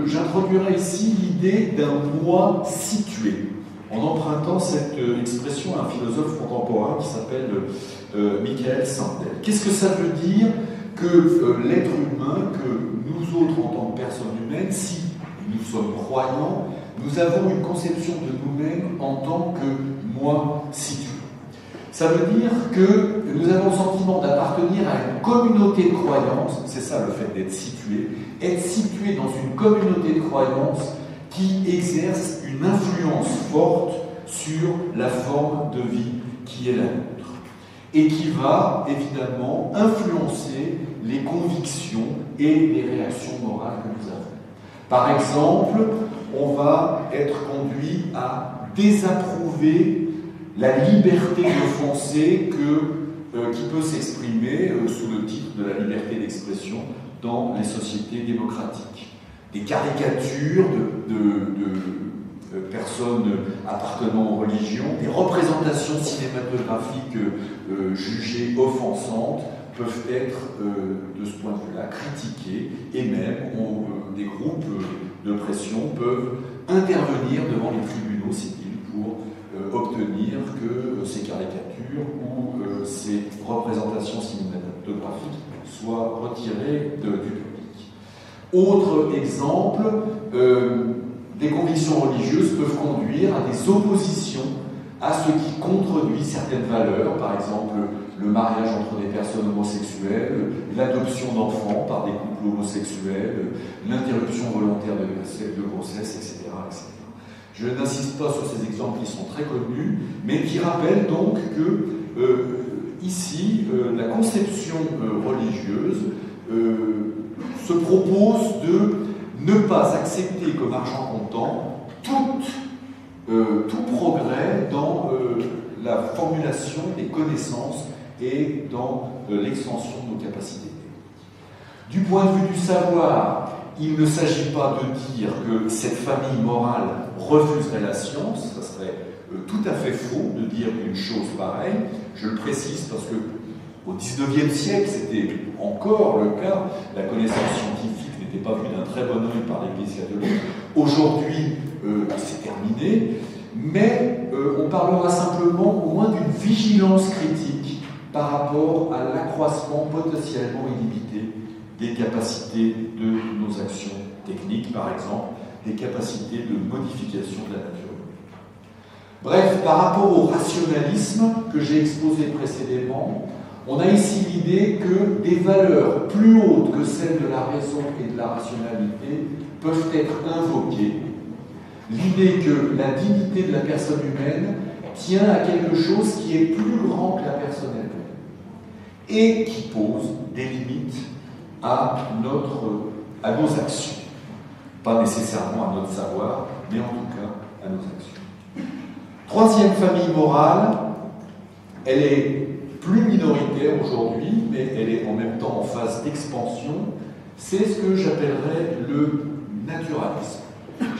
j'introduirai ici l'idée d'un moi situé, en empruntant cette expression à un philosophe contemporain qui s'appelle Michael Sandel. Qu'est-ce que ça veut dire que l'être humain, que nous autres en tant que personnes humaines, si nous sommes croyants, nous avons une conception de nous-mêmes en tant que moi situé. Ça veut dire que nous avons le sentiment d'appartenir à une communauté de croyances, c'est ça le fait d'être situé dans une communauté de croyances qui exerce une influence forte sur la forme de vie qui est la nôtre et qui va évidemment influencer les convictions et les réactions morales que nous avons. Par exemple, on va être conduit à désapprouver la liberté d'offenser qui peut s'exprimer sous le titre de la liberté d'expression dans les sociétés démocratiques. des caricatures de personnes appartenant aux religions, des représentations cinématographiques jugées offensantes peuvent être, de ce point de vue-là, critiquées, et même des groupes de pression peuvent intervenir devant les tribunaux civils pour obtenir que ces caricatures ou ces représentations cinématographiques soient retirées du public. Autre exemple, des convictions religieuses peuvent conduire à des oppositions à ce qui contredit certaines valeurs, par exemple le mariage entre des personnes homosexuelles, l'adoption d'enfants par des couples homosexuels, l'interruption volontaire de grossesse, etc., etc. Je n'insiste pas sur ces exemples qui sont très connus, mais qui rappellent donc que ici, la conception religieuse se propose de ne pas accepter comme argent comptant tout progrès dans la formulation des connaissances et dans l'extension de nos capacités. Du point de vue du savoir, il ne s'agit pas de dire que cette famille morale refuserait la science, ça serait tout à fait faux de dire une chose pareille. Je le précise parce que au XIXe siècle, c'était encore le cas, la connaissance scientifique n'était pas vue d'un très bon œil par l'Église catholique. Aujourd'hui, c'est terminé, mais on parlera simplement au moins d'une vigilance critique par rapport à l'accroissement potentiellement illimité des capacités de nos actions techniques, par exemple, des capacités de modification de la nature. Bref, par rapport au rationalisme que j'ai exposé précédemment, on a ici l'idée que des valeurs plus hautes que celles de la raison et de la rationalité peuvent être invoquées. L'idée que la dignité de la personne humaine tient à quelque chose qui est plus grand que la personne elle-même et qui pose des limites à nos actions. Pas nécessairement à notre savoir, mais en tout cas à nos actions. Troisième famille morale, elle est plus minoritaire aujourd'hui, mais elle est en même temps en phase d'expansion, c'est ce que j'appellerais le naturalisme.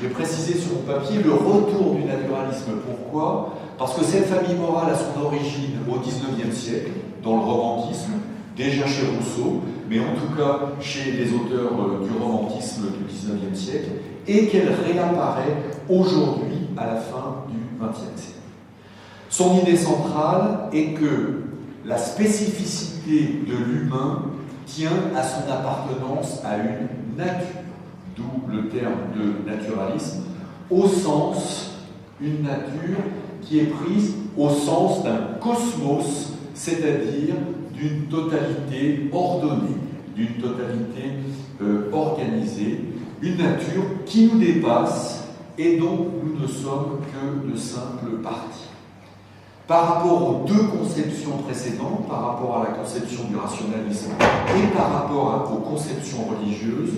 J'ai précisé sur mon papier le retour du naturalisme. Pourquoi ? Parce que cette famille morale a son origine au XIXe siècle, dans le romantisme, déjà chez Rousseau, mais en tout cas chez les auteurs du romantisme du XIXe siècle, et qu'elle réapparaît aujourd'hui à la fin du XXe siècle. Son idée centrale est que la spécificité de l'humain tient à son appartenance à une nature, d'où le terme de naturalisme, au sens, une nature qui est prise au sens d'un cosmos, c'est-à-dire d'une totalité ordonnée, d'une totalité organisée, une nature qui nous dépasse et dont nous ne sommes que de simples parties. Par rapport aux deux conceptions précédentes, par rapport à la conception du rationalisme et par rapport aux conceptions religieuses,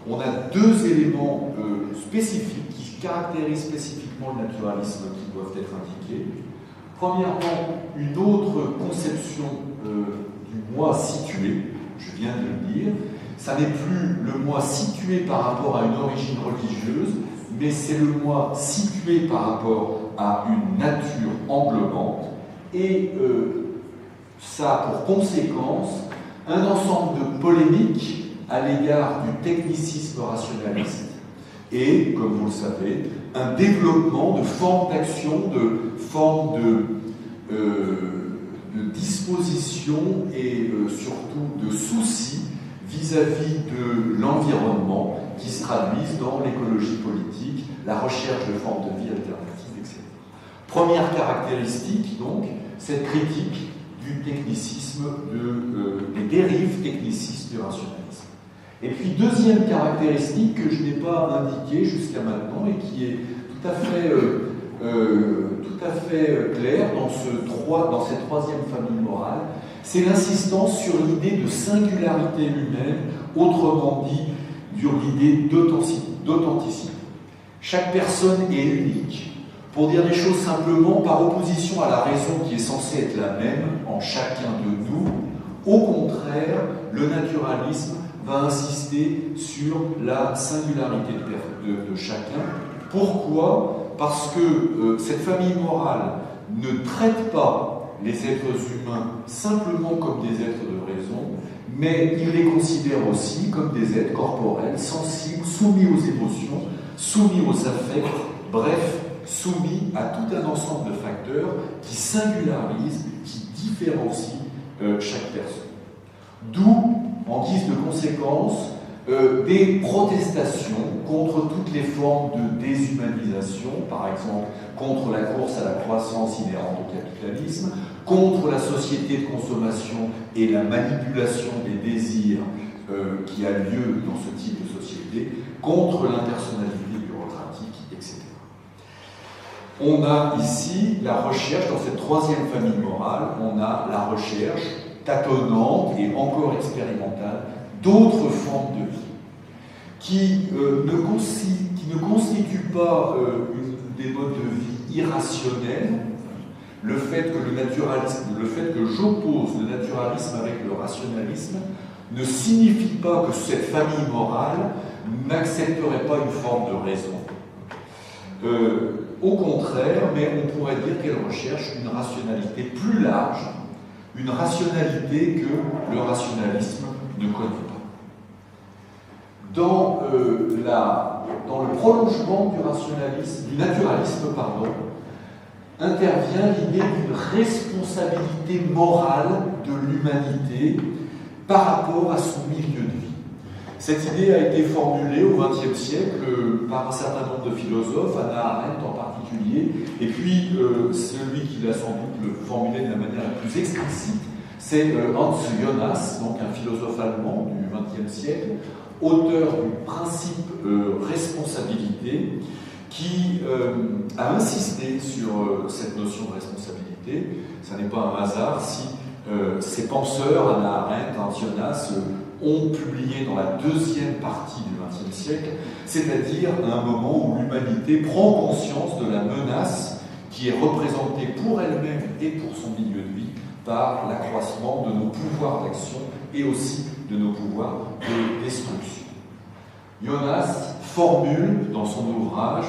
on a deux éléments spécifiques qui caractérisent spécifiquement le naturalisme qui doivent être indiqués. Premièrement, une autre conception du moi situé, je viens de le dire, ça n'est plus le moi situé par rapport à une origine religieuse, mais c'est le moi situé par rapport à une nature englobante, et ça a pour conséquence un ensemble de polémiques à l'égard du technicisme rationaliste, et, comme vous le savez, un développement de formes d'action, de formes de disposition et surtout de soucis vis-à-vis de l'environnement qui se traduisent dans l'écologie politique, la recherche de formes de vie alternatives, etc. Première caractéristique, donc, cette critique du technicisme, des dérives technicistes du rationalisme. Et puis, deuxième caractéristique que je n'ai pas indiquée jusqu'à maintenant et qui est tout à fait claire dans cette troisième famille morale, c'est l'insistance sur l'idée de singularité humaine, autrement dit, sur l'idée d'authenticité. Chaque personne est unique. Pour dire les choses simplement, par opposition à la raison qui est censée être la même en chacun de nous, Au contraire, le naturalisme va insister sur la singularité de chacun. Pourquoi? Parce que cette famille morale ne traite pas les êtres humains simplement comme des êtres de raison, mais il les considère aussi comme des êtres corporels, sensibles, soumis aux émotions, soumis aux affects, bref, soumis à tout un ensemble de facteurs qui singularisent, qui différencient chaque personne. D'où, en guise de conséquence, des protestations contre toutes les formes de déshumanisation, par exemple contre la course à la croissance inhérente au capitalisme, contre la société de consommation et la manipulation des désirs qui a lieu dans ce type de société, contre l'impersonnalité bureaucratique, etc. On a ici la recherche, dans cette troisième famille morale, on a la recherche tâtonnante et encore expérimentale d'autres formes de vie qui ne constituent pas des modes de vie irrationnels. Le fait que j'oppose le naturalisme avec le rationalisme ne signifie pas que cette famille morale n'accepterait pas une forme de raison. Au contraire, mais on pourrait dire qu'elle recherche une rationalité plus large, une rationalité que le rationalisme ne connaît pas. Dans le prolongement du naturalisme, intervient l'idée d'une responsabilité morale de l'humanité par rapport à son milieu de vie. Cette idée a été formulée au XXe siècle par un certain nombre de philosophes, Hannah Arendt en particulier, et puis celui qui l'a sans doute formulé de la manière la plus explicite, c'est Hans Jonas, donc un philosophe allemand du XXe siècle, auteur du principe responsabilité, qui a insisté sur cette notion de responsabilité. Ce n'est pas un hasard si ces penseurs, Hannah Arendt, Hans Jonas, ont publié dans la deuxième partie du XXe siècle, c'est-à-dire à un moment où l'humanité prend conscience de la menace qui est représentée pour elle-même et pour son milieu de vie par l'accroissement de nos pouvoirs d'action et aussi de nos pouvoirs de destruction. Jonas formule dans son ouvrage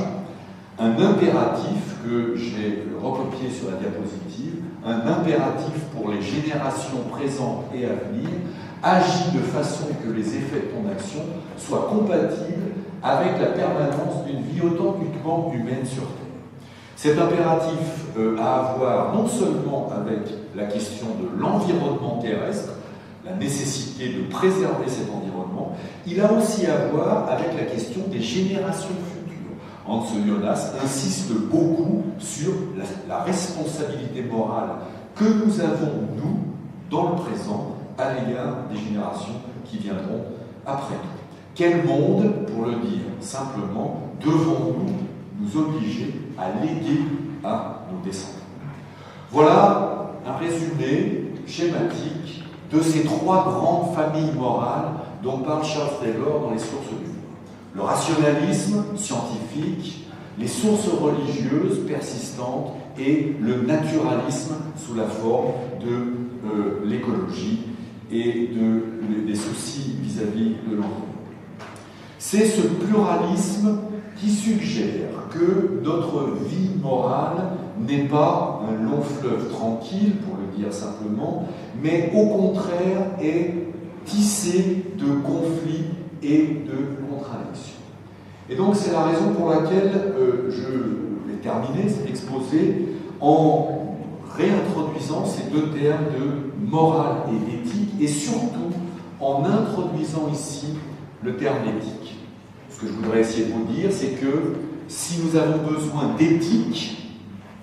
un impératif que j'ai recopié sur la diapositive, un impératif pour les générations présentes et à venir, agis de façon que les effets de ton action soient compatibles avec la permanence d'une vie authentiquement humaine sur Terre. Cet impératif a à voir non seulement avec la question de l'environnement terrestre, la nécessité de préserver cet environnement, il a aussi à voir avec la question des générations futures. Hans Jonas insiste beaucoup sur la responsabilité morale que nous avons, nous, dans le présent, à l'égard des générations qui viendront après nous. Quel monde, pour le dire simplement, devons-nous nous obliger à léguer à nos descendants? Voilà un résumé schématique de ces trois grandes familles morales dont parle Charles Taylor dans les sources du monde. Le rationalisme scientifique, les sources religieuses persistantes et le naturalisme sous la forme de l'écologie et des soucis vis-à-vis de l'environnement. C'est ce pluralisme qui suggère que notre vie morale n'est pas un long fleuve tranquille, pour le dire simplement, mais au contraire est tissé de conflits et de contradictions. Et donc c'est la raison pour laquelle je vais terminer cet exposé en réintroduisant ces deux termes de morale et d'éthique, et surtout en introduisant ici le terme d'éthique. Ce que je voudrais essayer de vous dire, c'est que si nous avons besoin d'éthique,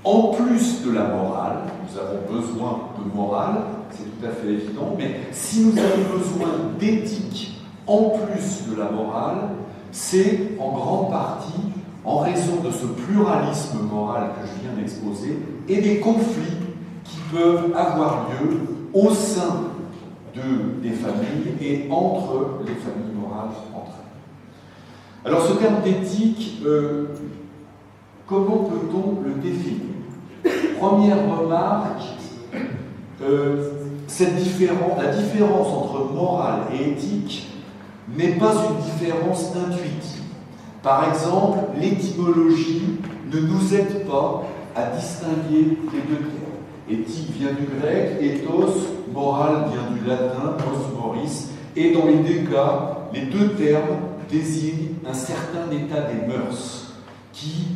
en plus de la morale, nous avons besoin de morale, c'est tout à fait évident, mais si nous avons besoin d'éthique en plus de la morale, c'est en grande partie en raison de ce pluralisme moral que je viens d'exposer et des conflits qui peuvent avoir lieu au sein des familles et entre les familles morales entre elles. Alors ce terme d'éthique, comment peut-on le définir? Première remarque, la différence entre morale et éthique n'est pas une différence intuitive. Par exemple, l'étymologie ne nous aide pas à distinguer les deux termes. Éthique vient du grec, ethos, morale vient du latin, os moris, et dans les deux cas, les deux termes désignent un certain état des mœurs qui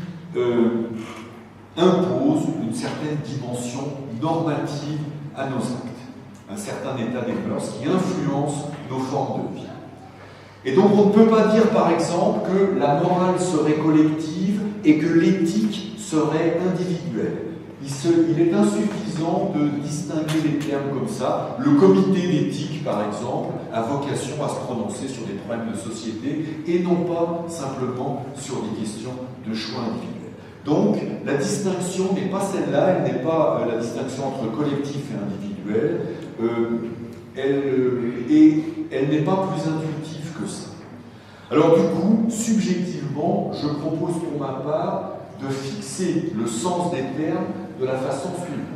impose une certaine dimension normative à nos actes, un certain état des mœurs qui influence nos formes de vie. Et donc on ne peut pas dire par exemple que la morale serait collective et que l'éthique serait individuelle. Il est insuffisant de distinguer les termes comme ça. Le comité d'éthique, par exemple, a vocation à se prononcer sur des problèmes de société et non pas simplement sur des questions de choix individuels. Donc, la distinction n'est pas celle-là, elle n'est pas la distinction entre collectif et individuel, elle n'est pas plus intuitive que ça. Alors du coup, subjectivement, je propose pour ma part de fixer le sens des termes de la façon suivante.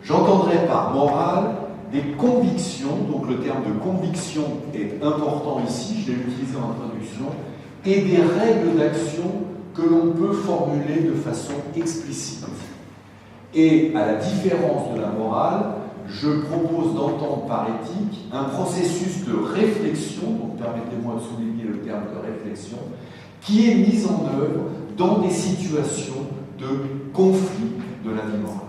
J'entendrai par morale des convictions, donc le terme de conviction est important ici, je l'ai utilisé en introduction, et des règles d'action que l'on peut formuler de façon explicite. Et à la différence de la morale, je propose d'entendre par éthique un processus de réflexion, donc permettez-moi de souligner le terme de réflexion, qui est mis en œuvre dans des situations de conflit de la vie morale.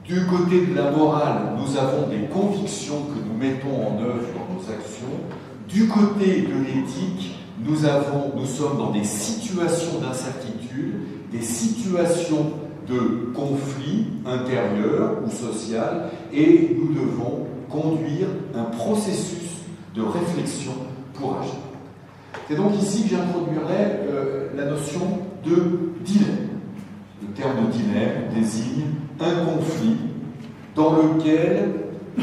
Du côté de la morale, nous avons des convictions que nous mettons en œuvre dans nos actions. Du côté de l'éthique, nous sommes dans des situations d'incertitude, des situations de conflit intérieur ou social, et nous devons conduire un processus de réflexion pour agir. C'est donc ici que j'introduirai la notion de dilemme. Le terme de dilemme désigne un conflit dans lequel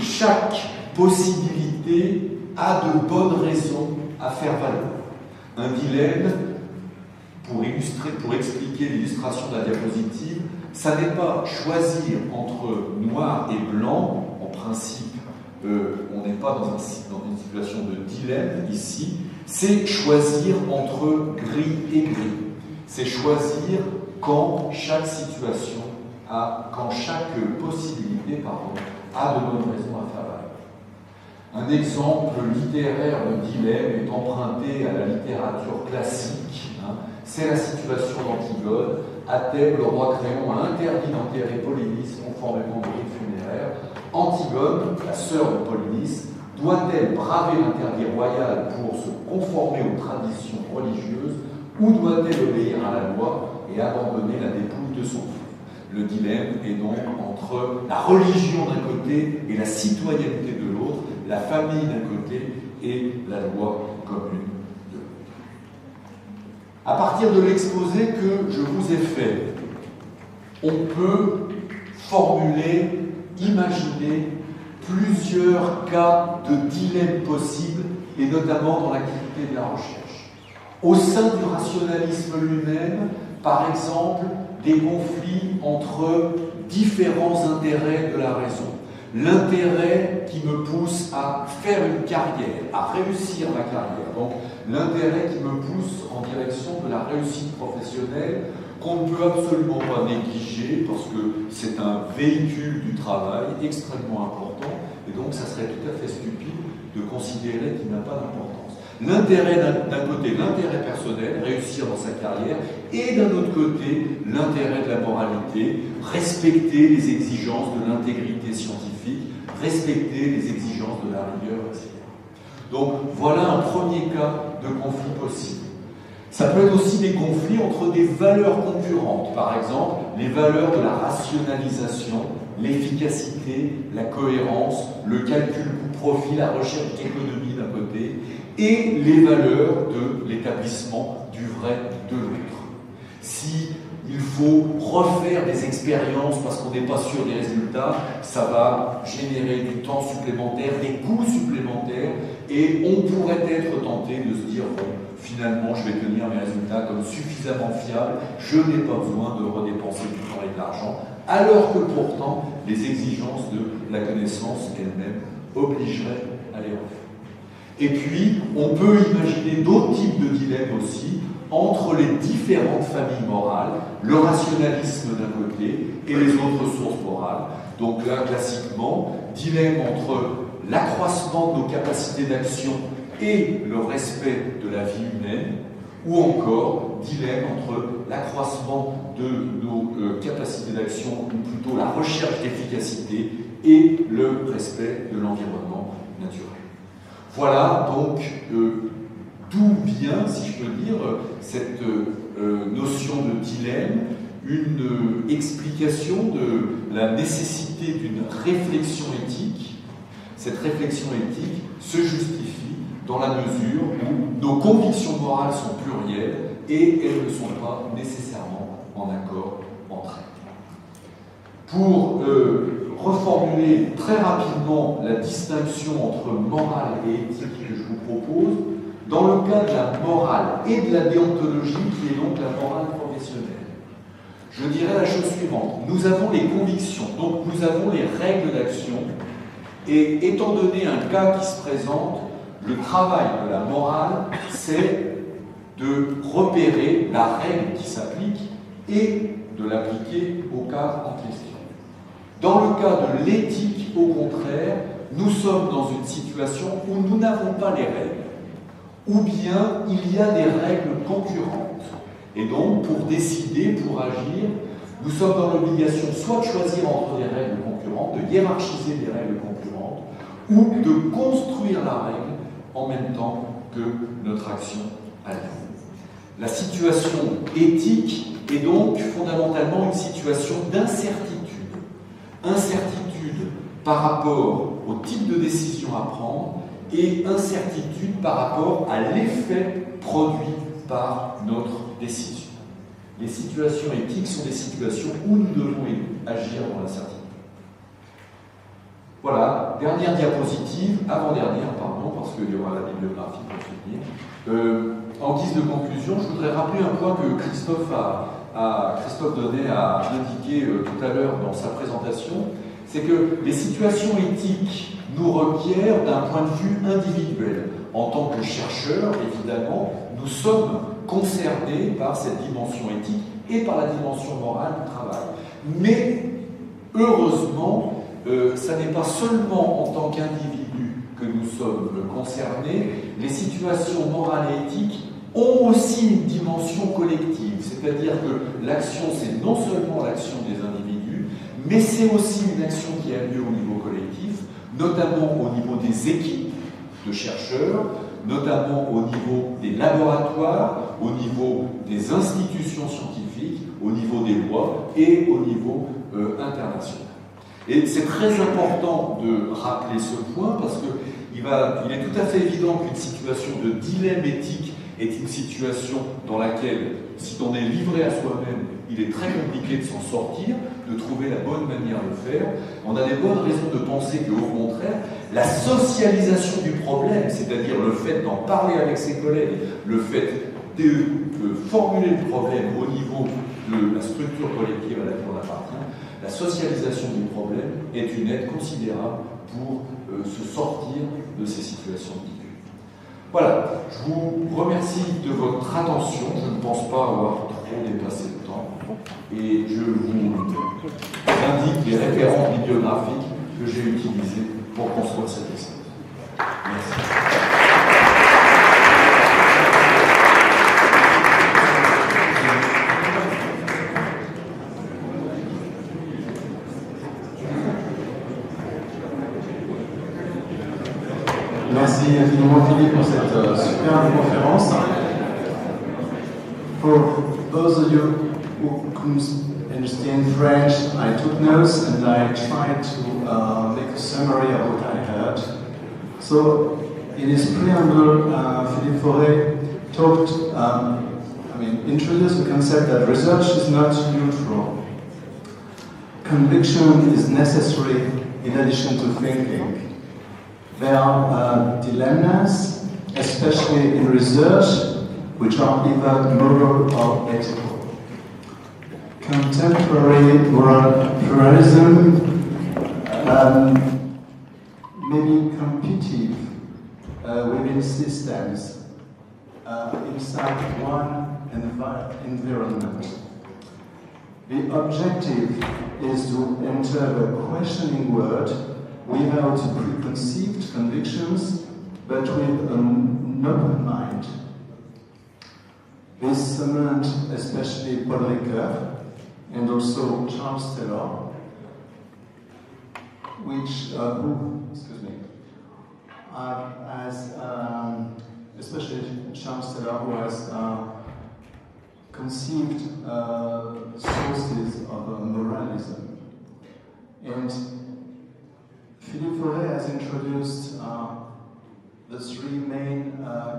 chaque possibilité a de bonnes raisons à faire valoir. Un dilemme, pour expliquer l'illustration de la diapositive, ça n'est pas choisir entre noir et blanc. En principe, on n'est pas dans une situation de dilemme ici. C'est choisir entre gris et gris. C'est choisir quand chaque situation quand chaque possibilité a de bonnes raisons à faire valoir. Un exemple littéraire de dilemme est emprunté à la littérature classique. C'est la situation d'Antigone. À Thèbes, le roi Créon a interdit d'enterrer Polynice conformément au rite funéraire. Antigone, la sœur de Polynice, doit-elle braver l'interdit royal pour se conformer aux traditions religieuses ou doit-elle obéir à la loi et abandonner la dépouille de son fils? Le dilemme est donc entre la religion d'un côté et la citoyenneté de l'autre, la famille d'un côté et la loi commune de l'autre. À partir de l'exposé que je vous ai fait, on peut formuler, imaginer plusieurs cas de dilemme possibles, et notamment dans l'activité de la recherche. Au sein du rationalisme lui-même, par exemple, des conflits entre différents intérêts de la raison. L'intérêt qui me pousse à faire une carrière, à réussir ma carrière. Donc, l'intérêt qui me pousse en direction de la réussite professionnelle, qu'on ne peut absolument pas négliger, parce que c'est un véhicule du travail extrêmement important, et donc ça serait tout à fait stupide de considérer qu'il n'a pas d'importance. L'intérêt d'un côté, l'intérêt personnel, réussir dans sa carrière, et d'un autre côté, l'intérêt de la moralité, respecter les exigences de l'intégrité scientifique, respecter les exigences de la rigueur, etc. Donc voilà un premier cas de conflit possible. Ça peut être aussi des conflits entre des valeurs concurrentes, par exemple les valeurs de la rationalisation, l'efficacité, la cohérence, le calcul coût-profit, la recherche d'économie d'un côté, et les valeurs de l'établissement du vrai de l'autre. Si il il faut refaire des expériences parce qu'on n'est pas sûr des résultats, ça va générer du temps supplémentaire, des coûts supplémentaires, et on pourrait être tenté de se dire, bon, finalement, je vais tenir mes résultats comme suffisamment fiables, je n'ai pas besoin de redépenser du temps et de l'argent, alors que pourtant, les exigences de la connaissance elle-même obligeraient à les refaire. Et puis, on peut imaginer d'autres types de dilemmes aussi entre les différentes familles morales, le rationalisme d'un côté et les autres sources morales. Donc là, classiquement, dilemme entre l'accroissement de nos capacités d'action et le respect de la vie humaine, ou encore dilemme entre l'accroissement de nos capacités d'action, ou plutôt la recherche d'efficacité, et le respect de l'environnement naturel. Voilà donc d'où vient, si je peux dire, cette notion de dilemme, une explication de la nécessité d'une réflexion éthique. Cette réflexion éthique se justifie dans la mesure où nos convictions morales sont plurielles et elles ne sont pas nécessairement en accord entre elles. Pour reformuler très rapidement la distinction entre morale et éthique que je vous propose, dans le cas de la morale et de la déontologie, qui est donc la morale professionnelle, je dirais la chose suivante. Nous avons les convictions, donc nous avons les règles d'action, et étant donné un cas qui se présente, le travail de la morale, c'est de repérer la règle qui s'applique et de l'appliquer au cas en question. Dans le cas de l'éthique, au contraire, nous sommes dans une situation où nous n'avons pas les règles, ou bien il y a des règles concurrentes. Et donc, pour décider, pour agir, nous sommes dans l'obligation soit de choisir entre des règles concurrentes, de hiérarchiser des règles concurrentes, ou de construire la règle en même temps que notre action a lieu. La situation éthique est donc fondamentalement une situation d'incertitude. Incertitude par rapport au type de décision à prendre et incertitude par rapport à l'effet produit par notre décision. Les situations éthiques sont des situations où nous devons agir dans l'incertitude. Voilà, dernière diapositive, avant-dernière, pardon, parce qu'il y aura la bibliographie pour finir. En guise de conclusion, je voudrais rappeler un point que Christophe Donnet a indiqué tout à l'heure dans sa présentation, c'est que les situations éthiques nous requièrent d'un point de vue individuel. En tant que chercheurs, évidemment, nous sommes concernés par cette dimension éthique et par la dimension morale du travail. Mais, heureusement, ça n'est pas seulement en tant qu'individus que nous sommes concernés, les situations morales et éthiques ont aussi une dimension collective, c'est-à-dire que l'action, c'est non seulement l'action des individus, mais c'est aussi une action qui a lieu au niveau collectif, notamment au niveau des équipes de chercheurs, notamment au niveau des laboratoires, au niveau des institutions scientifiques, au niveau des lois et au niveau international. Et c'est très important de rappeler ce point parce qu'il est tout à fait évident qu'une situation de dilemme éthique est une situation dans laquelle, si on est livré à soi-même, il est très compliqué de s'en sortir, de trouver la bonne manière de faire. On a des bonnes raisons de penser qu'au contraire, la socialisation du problème, c'est-à-dire le fait d'en parler avec ses collègues, le fait de formuler le problème au niveau de la structure collective à laquelle on appartient, la socialisation du problème est une aide considérable pour se sortir de ces situations difficiles. Voilà, je vous remercie de votre attention. Je ne pense pas avoir trop dépassé le temps. Et je vous indique les références bibliographiques que j'ai utilisées pour construire cette essai. Merci. Merci infiniment Philippe pour cette superbe conférence. For those of you who couldn't understand French, I took notes and I tried to make a summary of what I heard. So in his preamble, Philippe Fauré talked introduce the concept that research is not neutral. Conviction is necessary in addition to thinking. There are dilemmas, especially in research, which are either moral or ethical. Contemporary moral pluralism may be competitive within systems inside one environment. The objective is to enter the questioning world without preconceived convictions, but with an open mind. This summoned especially Paul Ricoeur and also Charles Taylor, especially Charles Taylor, who has conceived sources of moralism. And Philippe Fauré has introduced the three main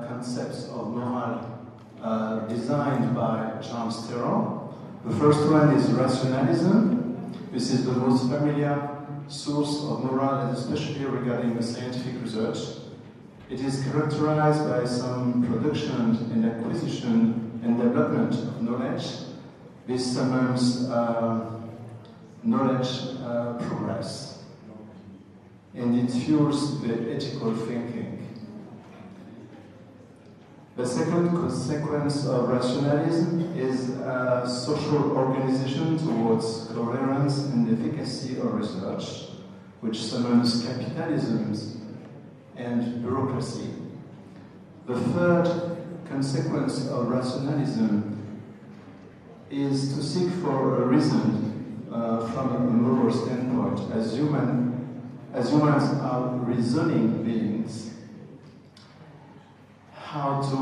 concepts of moral designed by Charles Taylor. The first one is rationalism. This is the most familiar source of moral, especially regarding the scientific research. It is characterized by some production and acquisition and development of knowledge. This summons knowledge progress, and it fuels the ethical thinking. The second consequence of rationalism is social organization towards coherence and efficacy of research, which summons capitalism and bureaucracy. The third consequence of rationalism is to seek for a reason from a moral standpoint. As humans are reasoning beings, how to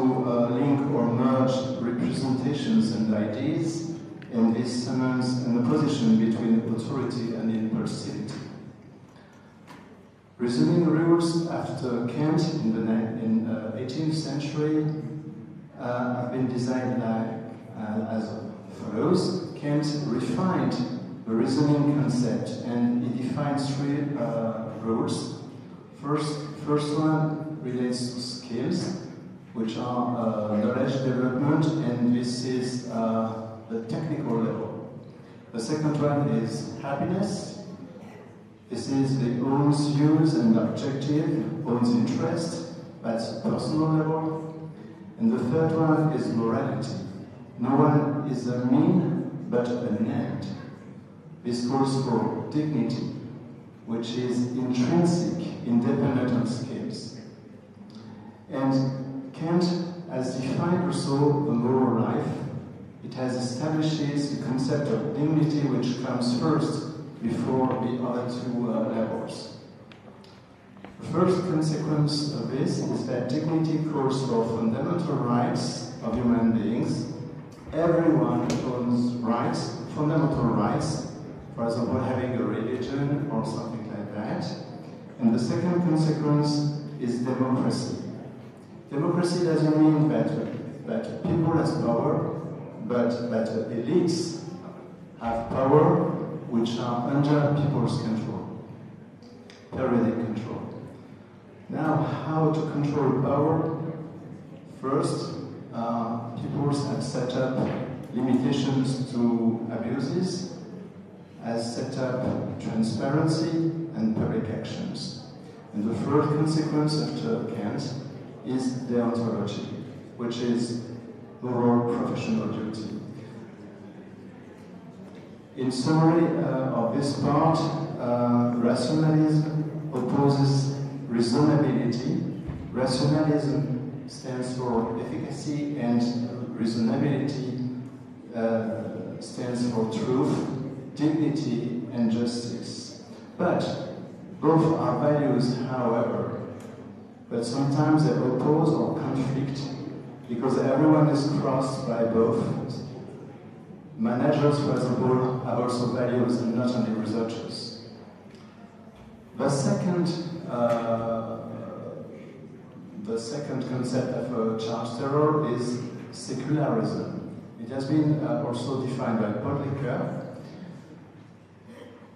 link or merge representations and ideas, and this summons an opposition between authority and impulsivity. Reasoning rules after Kant in the 18th century have been designed as follows. Kant refined the reasoning concept, and he defines three rules. First one relates to skills, which are knowledge development, and this is the technical level. The second one is happiness. This is the own's use and objective, own's interest, that's personal level. And the third one is morality. No one is a mean, but an end. This calls for dignity, which is intrinsic, independent of skills. And Kant has defined also the moral life. It has established the concept of dignity, which comes first before the other two levels. The first consequence of this is that dignity calls for fundamental rights of human beings. Everyone owns rights, fundamental rights, for example, having a religion or something like that. And the second consequence is democracy. Democracy doesn't mean that people have power, but that elites have power which are under people's control, periodic control. Now, how to control power? First, peoples have set up limitations to abuses, has set up transparency and public actions. And the third consequence after Kant is deontology, which is moral professional duty. In summary of this part, rationalism opposes reasonability. Rationalism stands for efficacy, and reasonability stands for truth, dignity, and justice. But both are values, however, but sometimes they oppose or conflict because everyone is crossed by both. Managers, for example, have also values and not only researchers. The second concept of Charles Taylor is secularism. It has been also defined by Paul Ricoeur,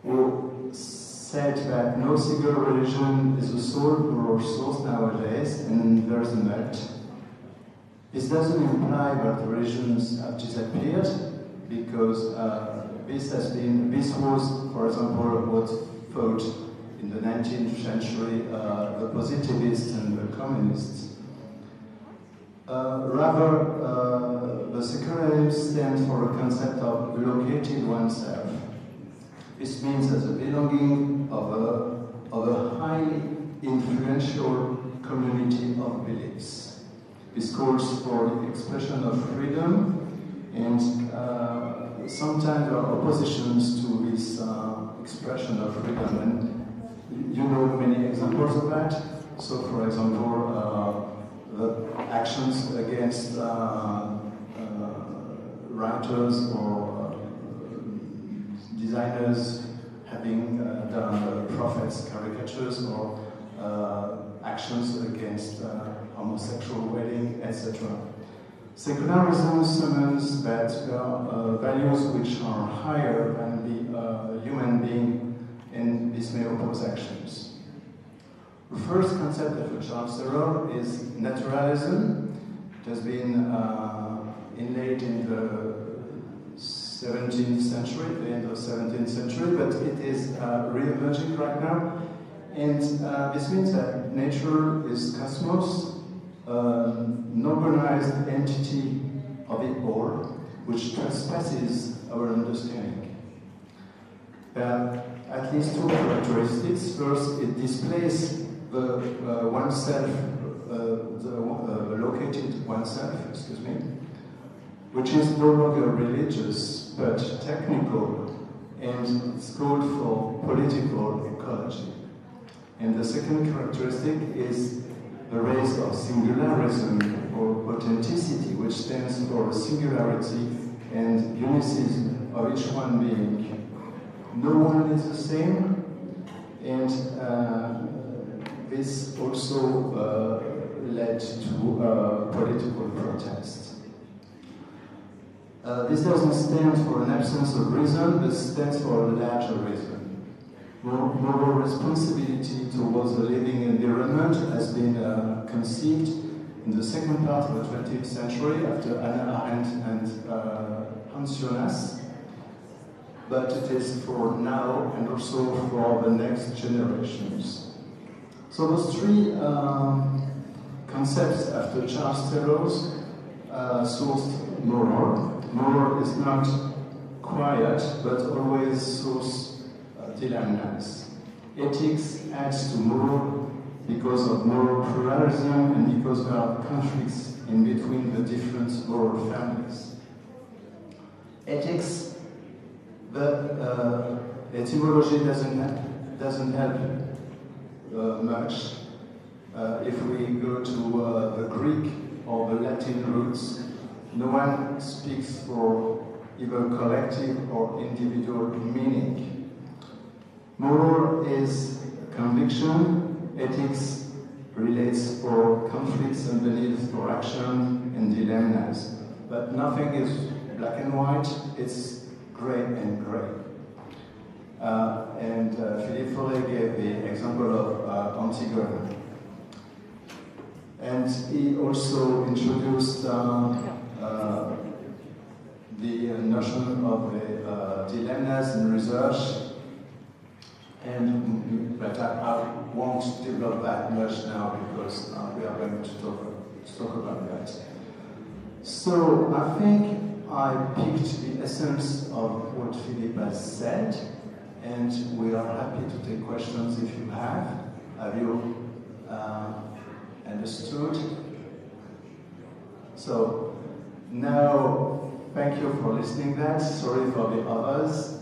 who said that no single religion is the sole moral source nowadays, and there's a melt. This doesn't imply that religions have disappeared, because this was, for example, what thought in the 19th century the positivists and the communists. Rather, the secularism stands for a concept of locating oneself. This means as a belonging of a highly influential community of beliefs. This calls for the expression of freedom, and sometimes there are oppositions to this expression of freedom, and you know many examples of that. So, for example, the actions against writers or designers having done prophets caricatures, or actions against homosexual wedding, etc. Secularism summons that values which are higher than the human being, and this may oppose actions. The first concept of Charles Taylor is naturalism. It has been inlaid in the 17th century, the end of 17th century, but it is re-emerging right now. And this means that nature is cosmos, an organized entity of it all, which trespasses our understanding. At least two characteristics. First, it displays the oneself, the located oneself, excuse me, which is no longer religious but technical, and it's called for political ecology. And the second characteristic is the race of singularism or authenticity, which stands for singularity and unicism of each one being. No one is the same, and this also led to political protest. This doesn't stand for an absence of reason, but stands for a larger reason. Moral responsibility towards the living environment has been conceived in the second part of the 20th century after Hannah Arendt and Hans Jonas, but it is for now and also for the next generations. So those three concepts after Charles Taylor's sourced moral. Moral is not quiet, but always source dilemmas. Ethics adds to moral because of moral pluralism and because there are conflicts in between the different moral families. Ethics, the etymology doesn't help much. If we go to the Greek or the Latin roots, no one speaks for either collective or individual meaning. Moral is conviction, ethics relates for conflicts and the need for action and dilemmas. But nothing is black and white, it's gray and gray. Philippe Fauré gave the example of Antigone. And he also introduced the notion of dilemmas in research, but I won't develop that much now because we are going to talk about that. So I think I picked the essence of what Philippe has said, and we are happy to take questions if you have. Have you understood? So now, thank you for listening to that. Sorry for the others.